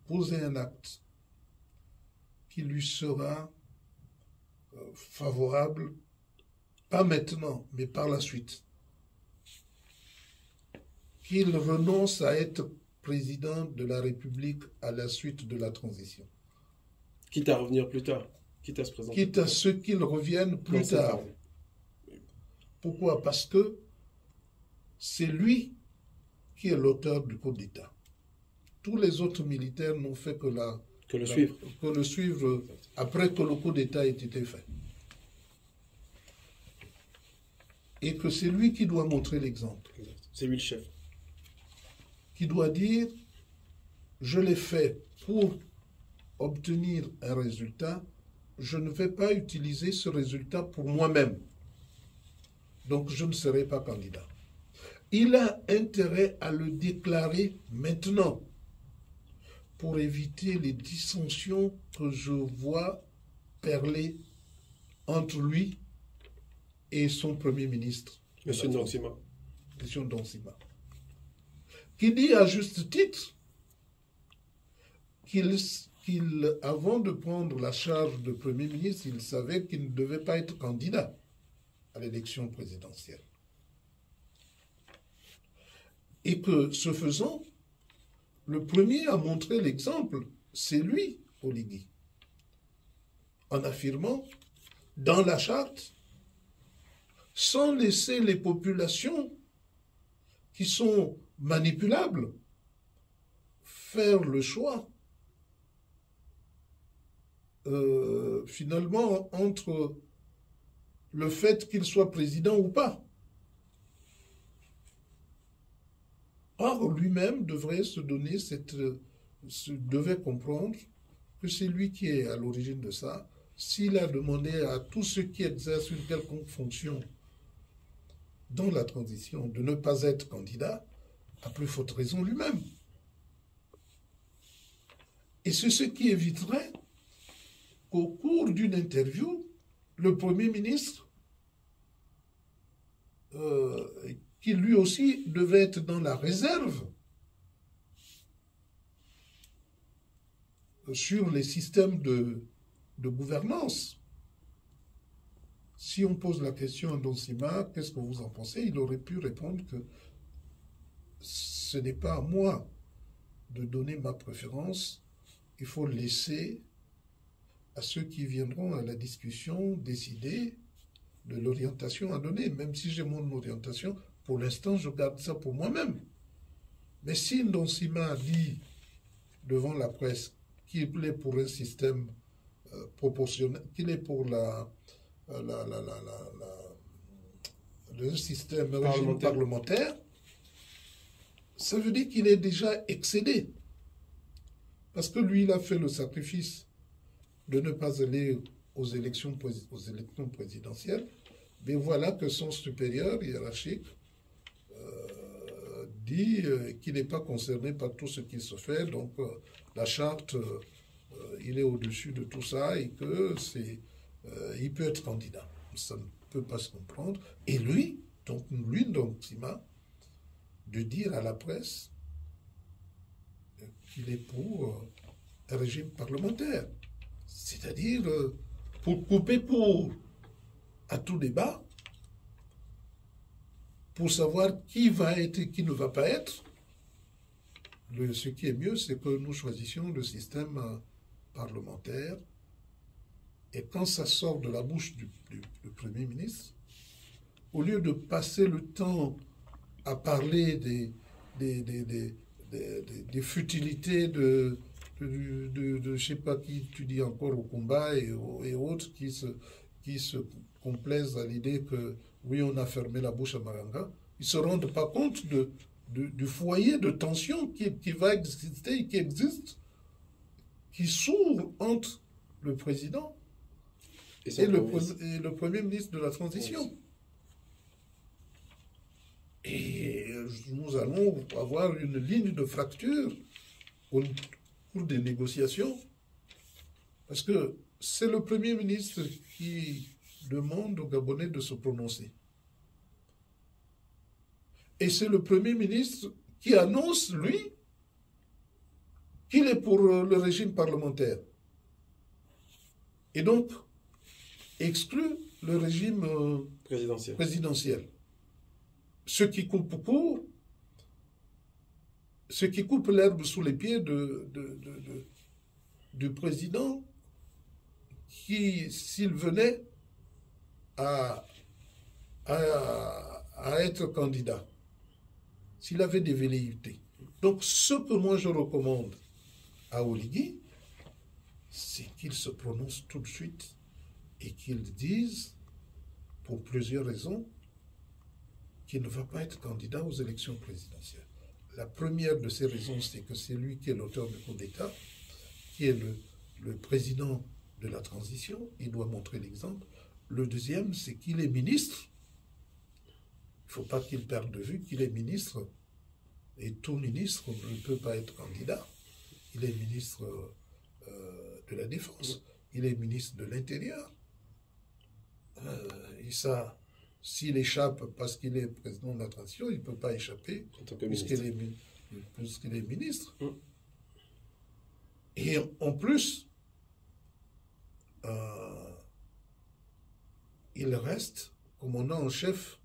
posé un acte qui lui sera favorable, pas maintenant, mais par la suite. Qu'il renonce à être président de la République à la suite de la transition. Quitte à revenir plus tard, quitte à se présenter. Quitte à ce qu'il revienne plus tard. Pourquoi? Parce que c'est lui qui est l'auteur du coup d'État. Tous les autres militaires n'ont fait que le suivre après que le coup d'État ait été fait. Et que c'est lui qui doit montrer l'exemple. C'est lui le chef. Qui doit dire, je l'ai fait pour obtenir un résultat, je ne vais pas utiliser ce résultat pour moi-même. Donc je ne serai pas candidat. Il a intérêt à le déclarer maintenant pour éviter les dissensions que je vois perler entre lui et son Premier ministre. M. Ndansima. M. Ndansima. Qui dit à juste titre qu'il, avant de prendre la charge de Premier ministre, il savait qu'il ne devait pas être candidat à l'élection présidentielle. Et que, ce faisant, le premier à montrer l'exemple, c'est lui, Oligui, en affirmant dans la charte sans laisser les populations qui sont manipulables faire le choix finalement entre le fait qu'il soit président ou pas. Or, lui-même devrait devait comprendre que c'est lui qui est à l'origine de ça. S'il a demandé à tous ceux qui exercent une quelconque fonction dans la transition de ne pas être candidat, à plus forte raison lui-même. Et c'est ce qui éviterait qu'au cours d'une interview, le Premier ministre, qui lui aussi devait être dans la réserve sur les systèmes de gouvernance. Si on pose la question à Donsima, qu'est-ce que vous en pensez? Il aurait pu répondre que ce n'est pas à moi de donner ma préférence, il faut laisser à ceux qui viendront à la discussion décider de l'orientation à donner, même si j'ai mon orientation, pour l'instant je garde ça pour moi-même. Mais si Donsima dit devant la presse qu'il est pour un système proportionnel, qu'il est pour le système régime parlementaire, ça veut dire qu'il est déjà excédé. Parce que lui, il a fait le sacrifice de ne pas aller aux élections présidentielles. Mais voilà que son supérieur hiérarchique dit qu'il n'est pas concerné par tout ce qui se fait. Donc la charte, il est au-dessus de tout ça et que il peut être candidat. Ça ne peut pas se comprendre. Et lui, Sima, de dire à la presse qu'il est pour un régime parlementaire. C'est-à-dire pour couper court à tout débat, pour savoir qui va être et qui ne va pas être. Ce qui est mieux, c'est que nous choisissions le système parlementaire. Et quand ça sort de la bouche du Premier ministre, au lieu de passer le temps à parler des futilités de je ne sais pas qui tu dis encore au combat et autres qui se complaisent à l'idée que oui, on a fermé la bouche à Maranga, ils ne se rendent pas compte du foyer de tension qui va exister et qui existe, qui s'ouvre entre le président et le Premier ministre de la transition. Et nous allons avoir une ligne de fracture au cours des négociations, parce que c'est le Premier ministre qui demande aux Gabonais de se prononcer. Et c'est le Premier ministre qui annonce, lui, qu'il est pour le régime parlementaire. Et donc, exclut le régime présidentiel. Ce qui coupe l'herbe sous les pieds du président qui, s'il venait à être candidat, s'il avait des velléités. Donc, ce que moi je recommande à Oligui, c'est qu'il se prononce tout de suite et qu'il dise, pour plusieurs raisons, qu'il ne va pas être candidat aux élections présidentielles. La première de ces raisons, c'est que c'est lui qui est l'auteur du coup d'État, qui est le président de la transition, il doit montrer l'exemple. Le deuxième, c'est qu'il est ministre. Il ne faut pas qu'il perde de vue qu'il est ministre. Et tout ministre ne peut pas être candidat. Il est ministre de la Défense. Il est ministre de l'Intérieur. Et ça, s'il échappe parce qu'il est président de la transition, il ne peut pas échapper puisqu'il est ministre. Et en plus, il reste commandant en chef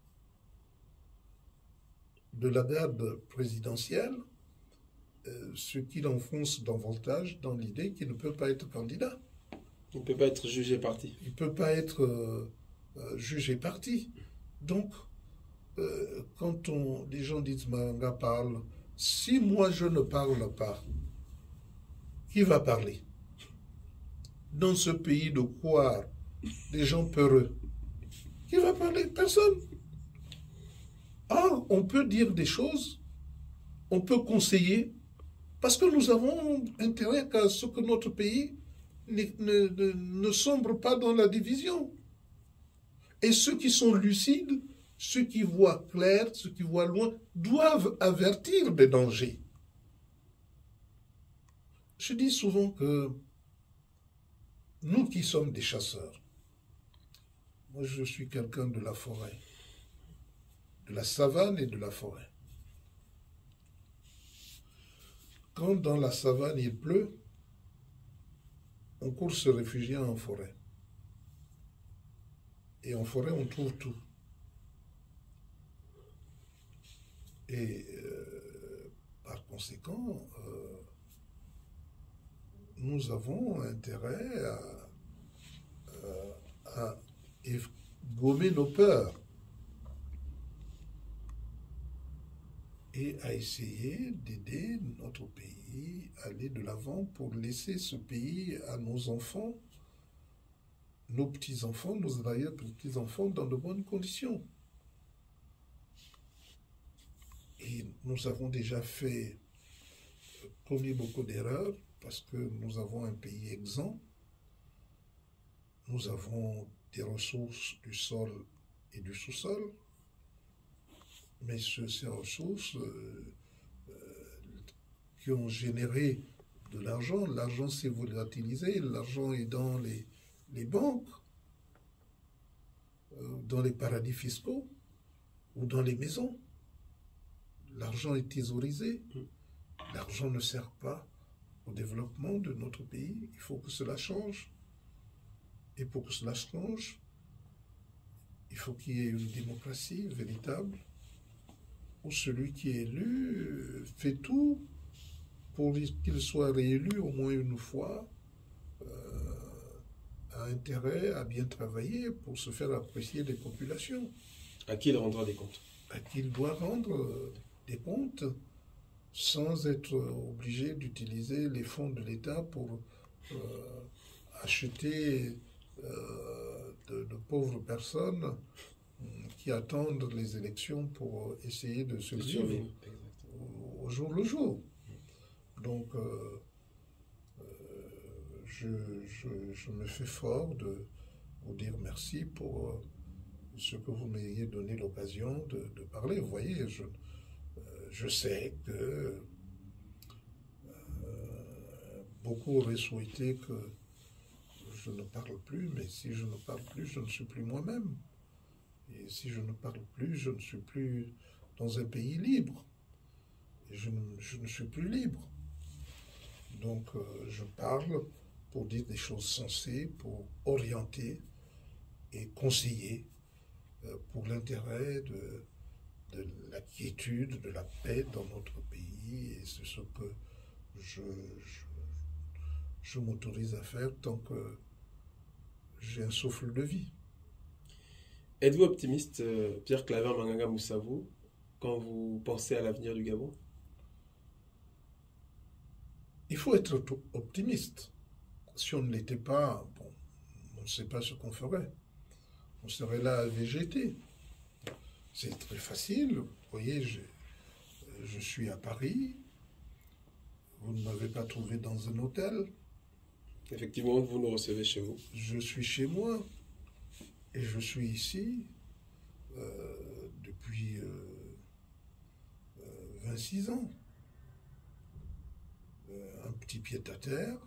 de la garde présidentielle, ce qui l'enfonce davantage dans l'idée qu'il ne peut pas être candidat. Il ne peut pas être jugé parti. Il ne peut pas être jugé parti. Donc, quand les gens disent Manga parle, si moi je ne parle pas, qui va parler? Dans ce pays de quoi des gens peureux, qui va parler? Personne. Ah, on peut dire des choses, on peut conseiller, parce que nous avons intérêt à ce que notre pays ne sombre pas dans la division. Et ceux qui sont lucides, ceux qui voient clair, ceux qui voient loin, doivent avertir des dangers. Je dis souvent que nous qui sommes des chasseurs, moi je suis quelqu'un de la forêt, de la savane et de la forêt. Quand dans la savane il pleut, on court se réfugier en forêt. Et en forêt, on trouve tout. Et par conséquent, nous avons intérêt à gommer nos peurs et à essayer d'aider notre pays à aller de l'avant pour laisser ce pays à nos enfants, nos petits-enfants, nos arrière-petits-enfants dans de bonnes conditions. Et nous avons déjà commis beaucoup d'erreurs parce que nous avons un pays exempt. Nous avons des ressources du sol et du sous-sol. Mais ces ressources qui ont généré de l'argent s'est volatilisé, l'argent est dans les banques, dans les paradis fiscaux ou dans les maisons. L'argent est thésaurisé. L'argent ne sert pas au développement de notre pays. Il faut que cela change. Et pour que cela change, il faut qu'il y ait une démocratie véritable où celui qui est élu fait tout pour qu'il soit réélu au moins une fois, a intérêt à bien travailler pour se faire apprécier des populations. À qui il rendra des comptes? À qui il doit rendre des comptes sans être obligé d'utiliser les fonds de l'État pour acheter de pauvres personnes qui attendent les élections pour essayer de survivre au jour le jour. Donc, je me fais fort de vous dire merci pour ce que vous m'ayez donné l'occasion de parler. Vous voyez, je sais que beaucoup auraient souhaité que je ne parle plus, mais si je ne parle plus, je ne suis plus moi-même. Et si je ne parle plus, je ne suis plus dans un pays libre. Et je ne suis plus libre. Donc, je parle pour dire des choses sensées, pour orienter et conseiller pour l'intérêt de la quiétude, de la paix dans notre pays. Et c'est ce que je m'autorise à faire tant que j'ai un souffle de vie. Êtes-vous optimiste, Pierre Claver Manganga Moussavou, quand vous pensez à l'avenir du Gabon? Il faut être optimiste. Si on ne l'était pas, bon, on ne sait pas ce qu'on ferait. On serait là à végéter. C'est très facile. Vous voyez, je suis à Paris. Vous ne m'avez pas trouvé dans un hôtel. Effectivement, vous nous recevez chez vous. Je suis chez moi. Et je suis ici depuis 26 ans. Un petit pied-à-terre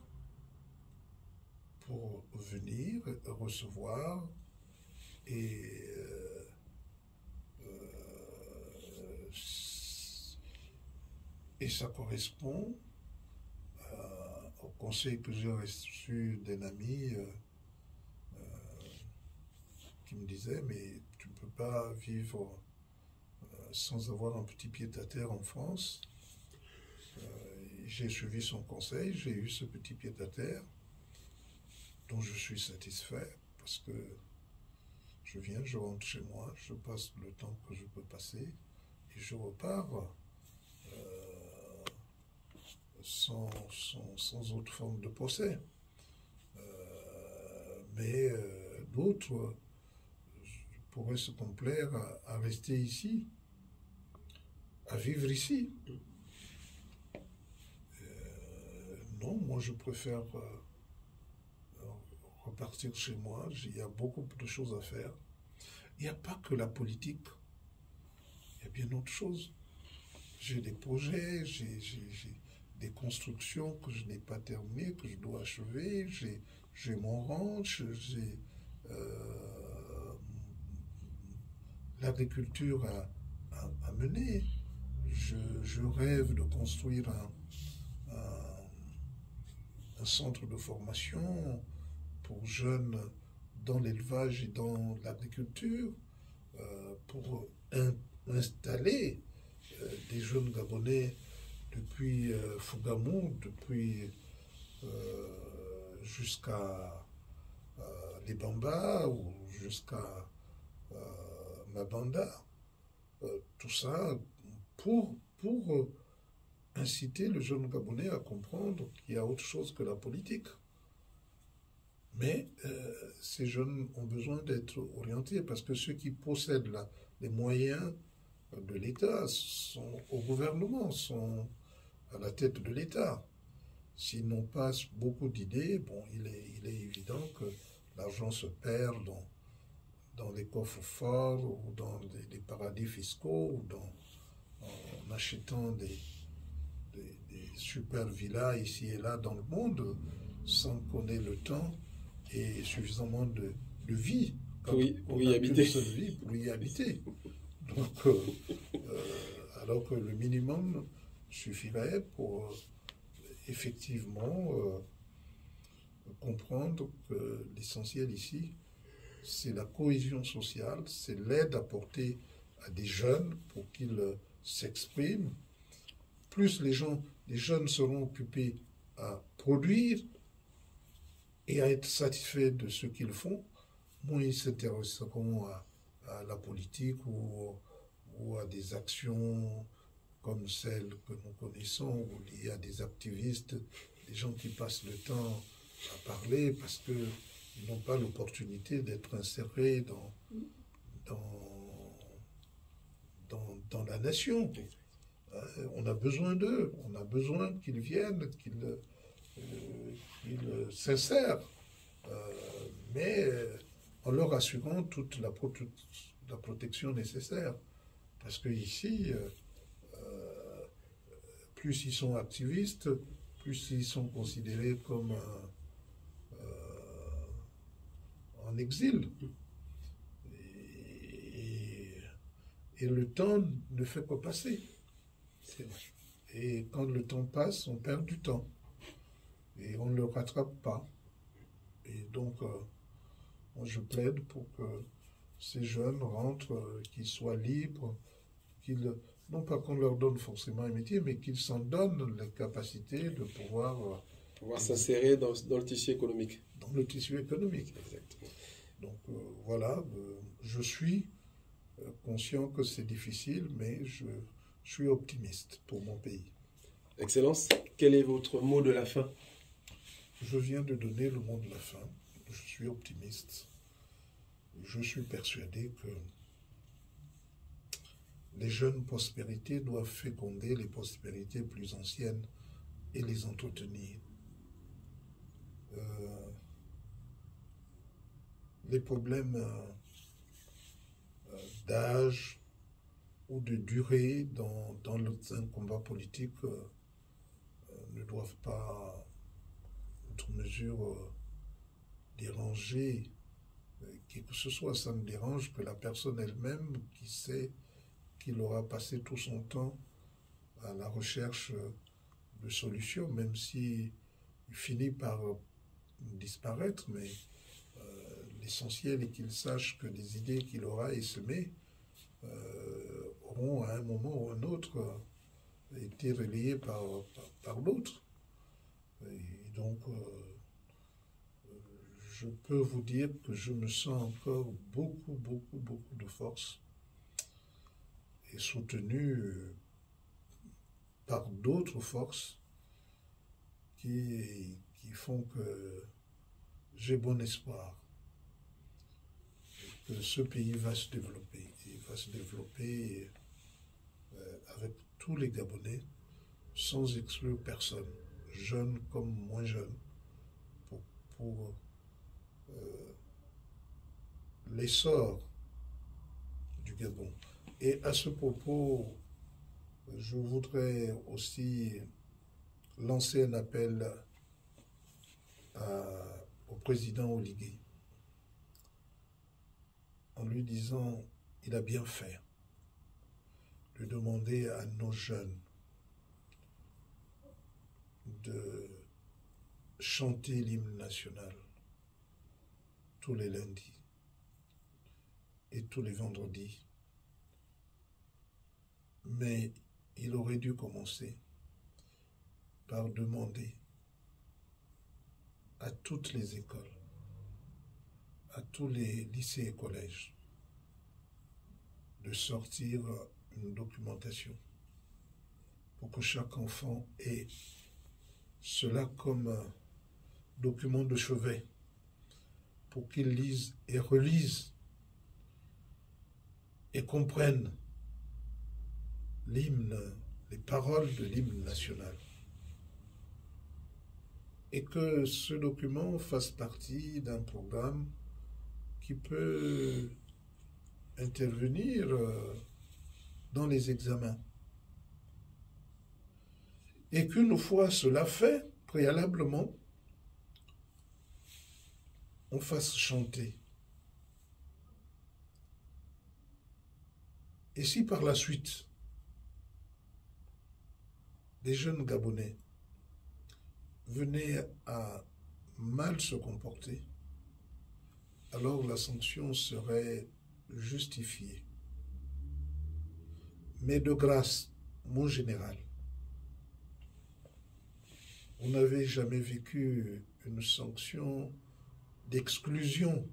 pour venir recevoir et ça correspond au conseil que j'ai reçu d'un ami qui me disait, mais tu ne peux pas vivre sans avoir un petit pied-à-terre en France. J'ai suivi son conseil, j'ai eu ce petit pied-à-terre dont je suis satisfait parce que Je viens, je rentre chez moi, je passe le temps que je peux passer et je repars sans autre forme de procès. Mais d'autres pourraient se complaire à rester ici, à vivre ici. Non, moi je préfère repartir chez moi. Il y a beaucoup de choses à faire. Il n'y a pas que la politique, il y a bien d'autres choses. J'ai des projets, j'ai des constructions que je n'ai pas terminées, que je dois achever, j'ai mon ranch, j'ai l'agriculture à mener. Je rêve de construire un centre de formation pour jeunes dans l'élevage et dans l'agriculture, pour installer des jeunes Gabonais depuis Fougamou, depuis jusqu'à les Bamba ou jusqu'à Mabanda. Tout ça pour inciter le jeune Gabonais à comprendre qu'il y a autre chose que la politique. Mais ces jeunes ont besoin d'être orientés parce que ceux qui possèdent les moyens de l'État sont au gouvernement, sont à la tête de l'État. S'ils n'ont pas beaucoup d'idées, bon, il est évident que l'argent se perd dans les coffres forts ou dans des paradis fiscaux ou en achetant des super villas ici et là dans le monde sans qu'on ait le temps et suffisamment de vie pour y habiter. Seule vie pour y habiter. Donc, alors que le minimum suffirait pour effectivement comprendre que l'essentiel ici, c'est la cohésion sociale, c'est l'aide apportée à des jeunes pour qu'ils s'expriment. Plus les jeunes seront occupés à produire et à être satisfaits de ce qu'ils font, moins ils s'intéresseront à la politique ou à des actions comme celles que nous connaissons, où il y a des activistes, des gens qui passent le temps à parler parce qu'ils n'ont pas l'opportunité d'être insérés dans la nation. On a besoin d'eux, on a besoin qu'ils viennent, qu'ils s'insèrent, mais en leur assurant toute la protection nécessaire. Parce que ici, plus ils sont activistes, plus ils sont considérés comme en exil. Et le temps ne fait que passer. C'est vrai. Et quand le temps passe, on perd du temps. Et on ne le rattrape pas. Et donc, moi je plaide pour que ces jeunes rentrent, qu'ils soient libres, non pas qu'on leur donne forcément un métier, mais qu'ils s'en donnent la capacité de pouvoir s'insérer dans le tissu économique. Dans le tissu économique. Exactement. Donc voilà, je suis conscient que c'est difficile, mais je suis optimiste pour mon pays. Excellence, quel est votre mot de la fin? Je viens de donner le mot de la fin. Je suis optimiste. Je suis persuadé que les jeunes prospérités doivent féconder les prospérités plus anciennes et les entretenir. Les problèmes d'âge ou de durée dans un combat politique ne doivent pas, outre mesure, déranger qui que ce soit. Ça ne dérange que la personne elle-même qui sait qu'il aura passé tout son temps à la recherche de solutions, même si il finit par disparaître, mais l'essentiel est qu'il sache que des idées qu'il aura essemées auront à un moment ou un autre été relayées par l'autre. Et donc, je peux vous dire que je me sens encore beaucoup de force et soutenu par d'autres forces qui font que j'ai bon espoir que ce pays va se développer. Il va se développer avec tous les Gabonais, sans exclure personne, jeunes comme moins jeunes, pour l'essor du Gabon. Et à ce propos, je voudrais aussi lancer un appel au président Oligui en lui disant il a bien fait de demander à nos jeunes de chanter l'hymne national tous les lundis et tous les vendredis. Mais il aurait dû commencer par demander à toutes les écoles, à tous les lycées et collèges, de sortir une documentation pour que chaque enfant ait cela comme document de chevet, pour qu'il lise et relise et comprenne l'hymne, les paroles de l'hymne national. Et que ce document fasse partie d'un programme qui peut intervenir dans les examens. Et qu'une fois cela fait, préalablement, on fasse chanter. Et si par la suite, des jeunes Gabonais venaient à mal se comporter, alors la sanction serait justifiée. Mais de grâce, mon général, vous n'avez jamais vécu une sanction d'exclusion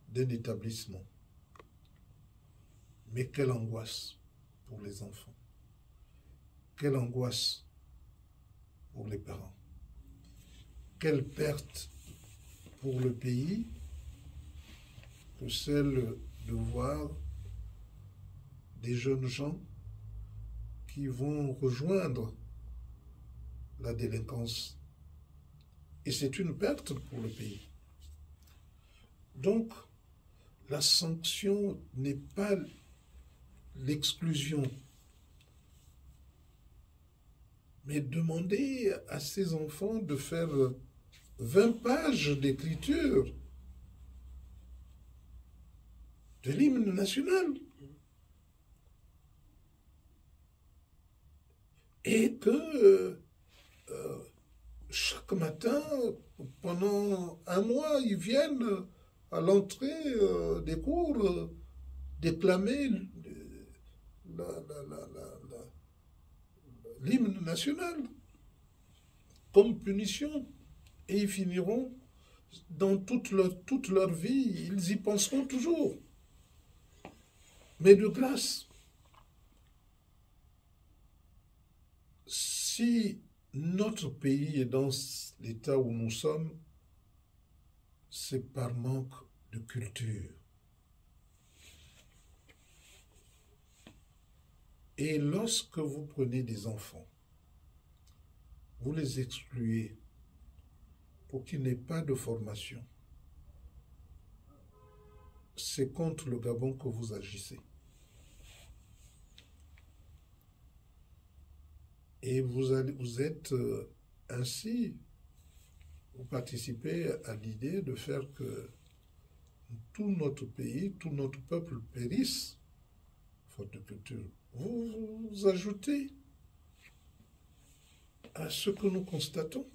d'un établissement. Mais quelle angoisse pour les enfants. Quelle angoisse pour les parents. Quelle perte pour le pays que celle de voir des jeunes gens qui vont rejoindre la délinquance. Et c'est une perte pour le pays. Donc, la sanction n'est pas l'exclusion, mais demander à ces enfants de faire 20 pages d'écriture de l'hymne national. Et que chaque matin, pendant un mois, ils viennent à l'entrée des cours déclamer l'hymne national comme punition. Et ils finiront dans toute leur vie, ils y penseront toujours. Mais de grâce, si notre pays est dans l'état où nous sommes, c'est par manque de culture. Et lorsque vous prenez des enfants, vous les excluez pour qu'il n'ait pas de formation, c'est contre le Gabon que vous agissez. Et vous êtes ainsi, vous participez à l'idée de faire que tout notre pays, tout notre peuple périsse, faute de culture. Vous ajoutez à ce que nous constatons.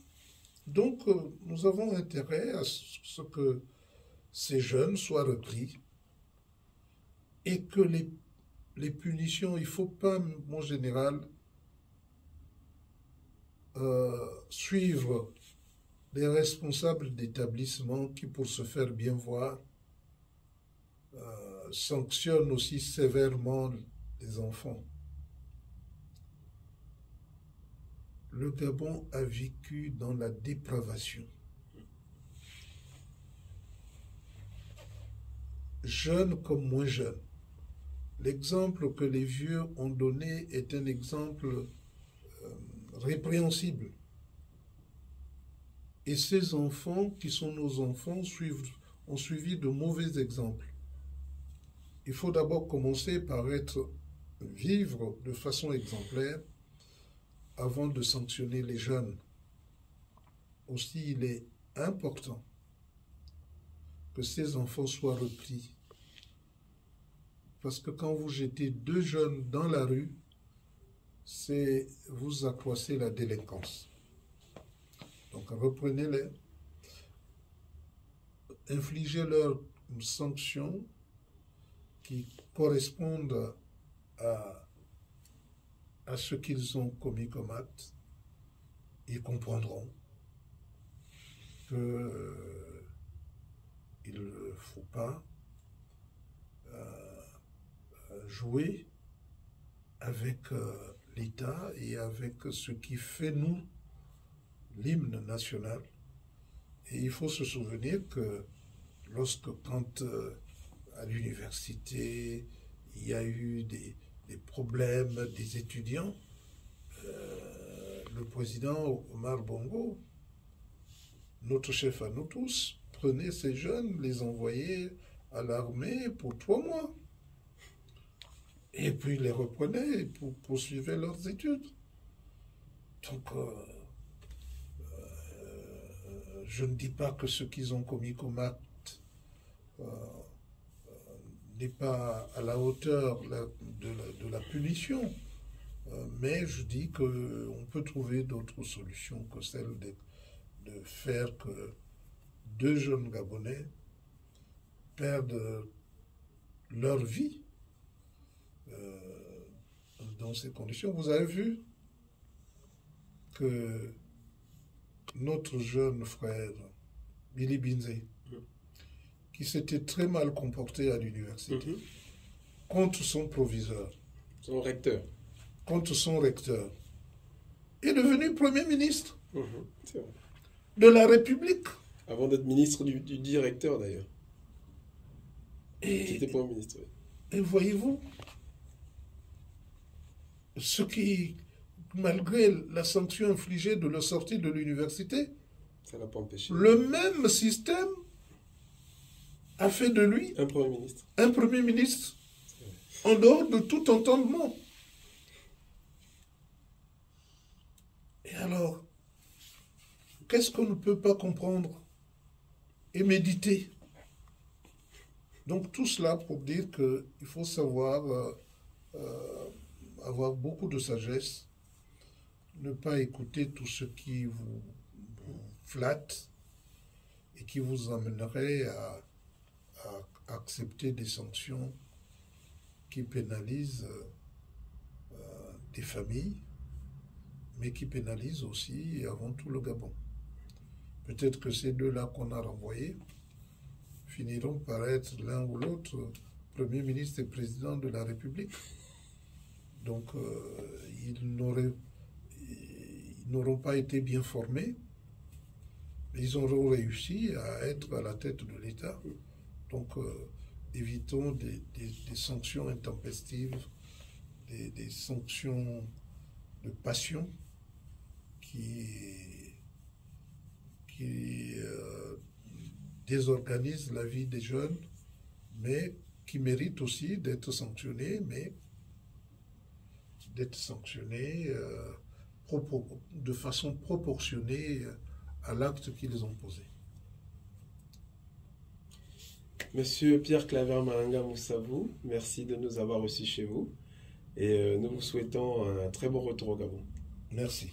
Donc, nous avons intérêt à ce que ces jeunes soient repris et que les punitions, il ne faut pas, mon général, suivre des responsables d'établissements qui, pour se faire bien voir, sanctionnent aussi sévèrement les enfants. Le Gabon a vécu dans la dépravation. Jeunes comme moins jeunes. L'exemple que les vieux ont donné est un exemple répréhensible. Et ces enfants, qui sont nos enfants, ont suivi de mauvais exemples. Il faut d'abord commencer par vivre de façon exemplaire avant de sanctionner les jeunes. Aussi, il est important que ces enfants soient repris. Parce que quand vous jetez 2 jeunes dans la rue, vous accroissez la délinquance. Donc reprenez-les, infligez-leur une sanction qui corresponde à ce qu'ils ont commis comme acte. Ils comprendront qu'il ne faut pas jouer avec l'État et avec ce qui fait, nous, l'hymne national. Et il faut se souvenir que quand à l'université, il y a eu des problèmes des étudiants, le président Omar Bongo, notre chef à nous tous, prenait ces jeunes, les envoyait à l'armée pour 3 mois. Et puis les reprenait pour poursuivre leurs études. Donc, je ne dis pas que ce qu'ils ont commis comme acte n'est pas à la hauteur de la punition, mais je dis qu'on peut trouver d'autres solutions que celle de faire que 2 jeunes Gabonais perdent leur vie dans ces conditions. Vous avez vu que notre jeune frère, Billy Binze, qui s'était très mal comporté à l'université, contre son proviseur, son recteur, est devenu Premier ministre c'est vrai. De la République. Avant d'être ministre du directeur, d'ailleurs. C'était Premier ministre. Oui. Et voyez-vous, ce qui, malgré la sanction infligée de la sortie de l'université, ça l'a pas empêché. Le même système a fait de lui un Premier ministre. Un Premier ministre en dehors de tout entendement. Et alors, qu'est-ce qu'on ne peut pas comprendre et méditer? Donc tout cela pour dire qu'il faut savoir avoir beaucoup de sagesse, ne pas écouter tout ce qui vous flatte et qui vous amènerait à accepter des sanctions qui pénalisent des familles, mais qui pénalisent aussi et avant tout le Gabon. Peut-être que ces 2-là qu'on a renvoyés finiront par être l'un ou l'autre Premier ministre et Président de la République. Donc, ils n'auront pas été bien formés, mais ils auront réussi à être à la tête de l'État. Donc, évitons des sanctions intempestives, des sanctions de passion qui désorganisent la vie des jeunes, mais qui méritent aussi d'être sanctionnés, mais d'être sanctionnés de façon proportionnée à l'acte qu'ils ont posé. Monsieur Pierre-Claver Mahanga Moussavou, merci de nous avoir reçus chez vous et nous vous souhaitons un très bon retour au Gabon. Merci.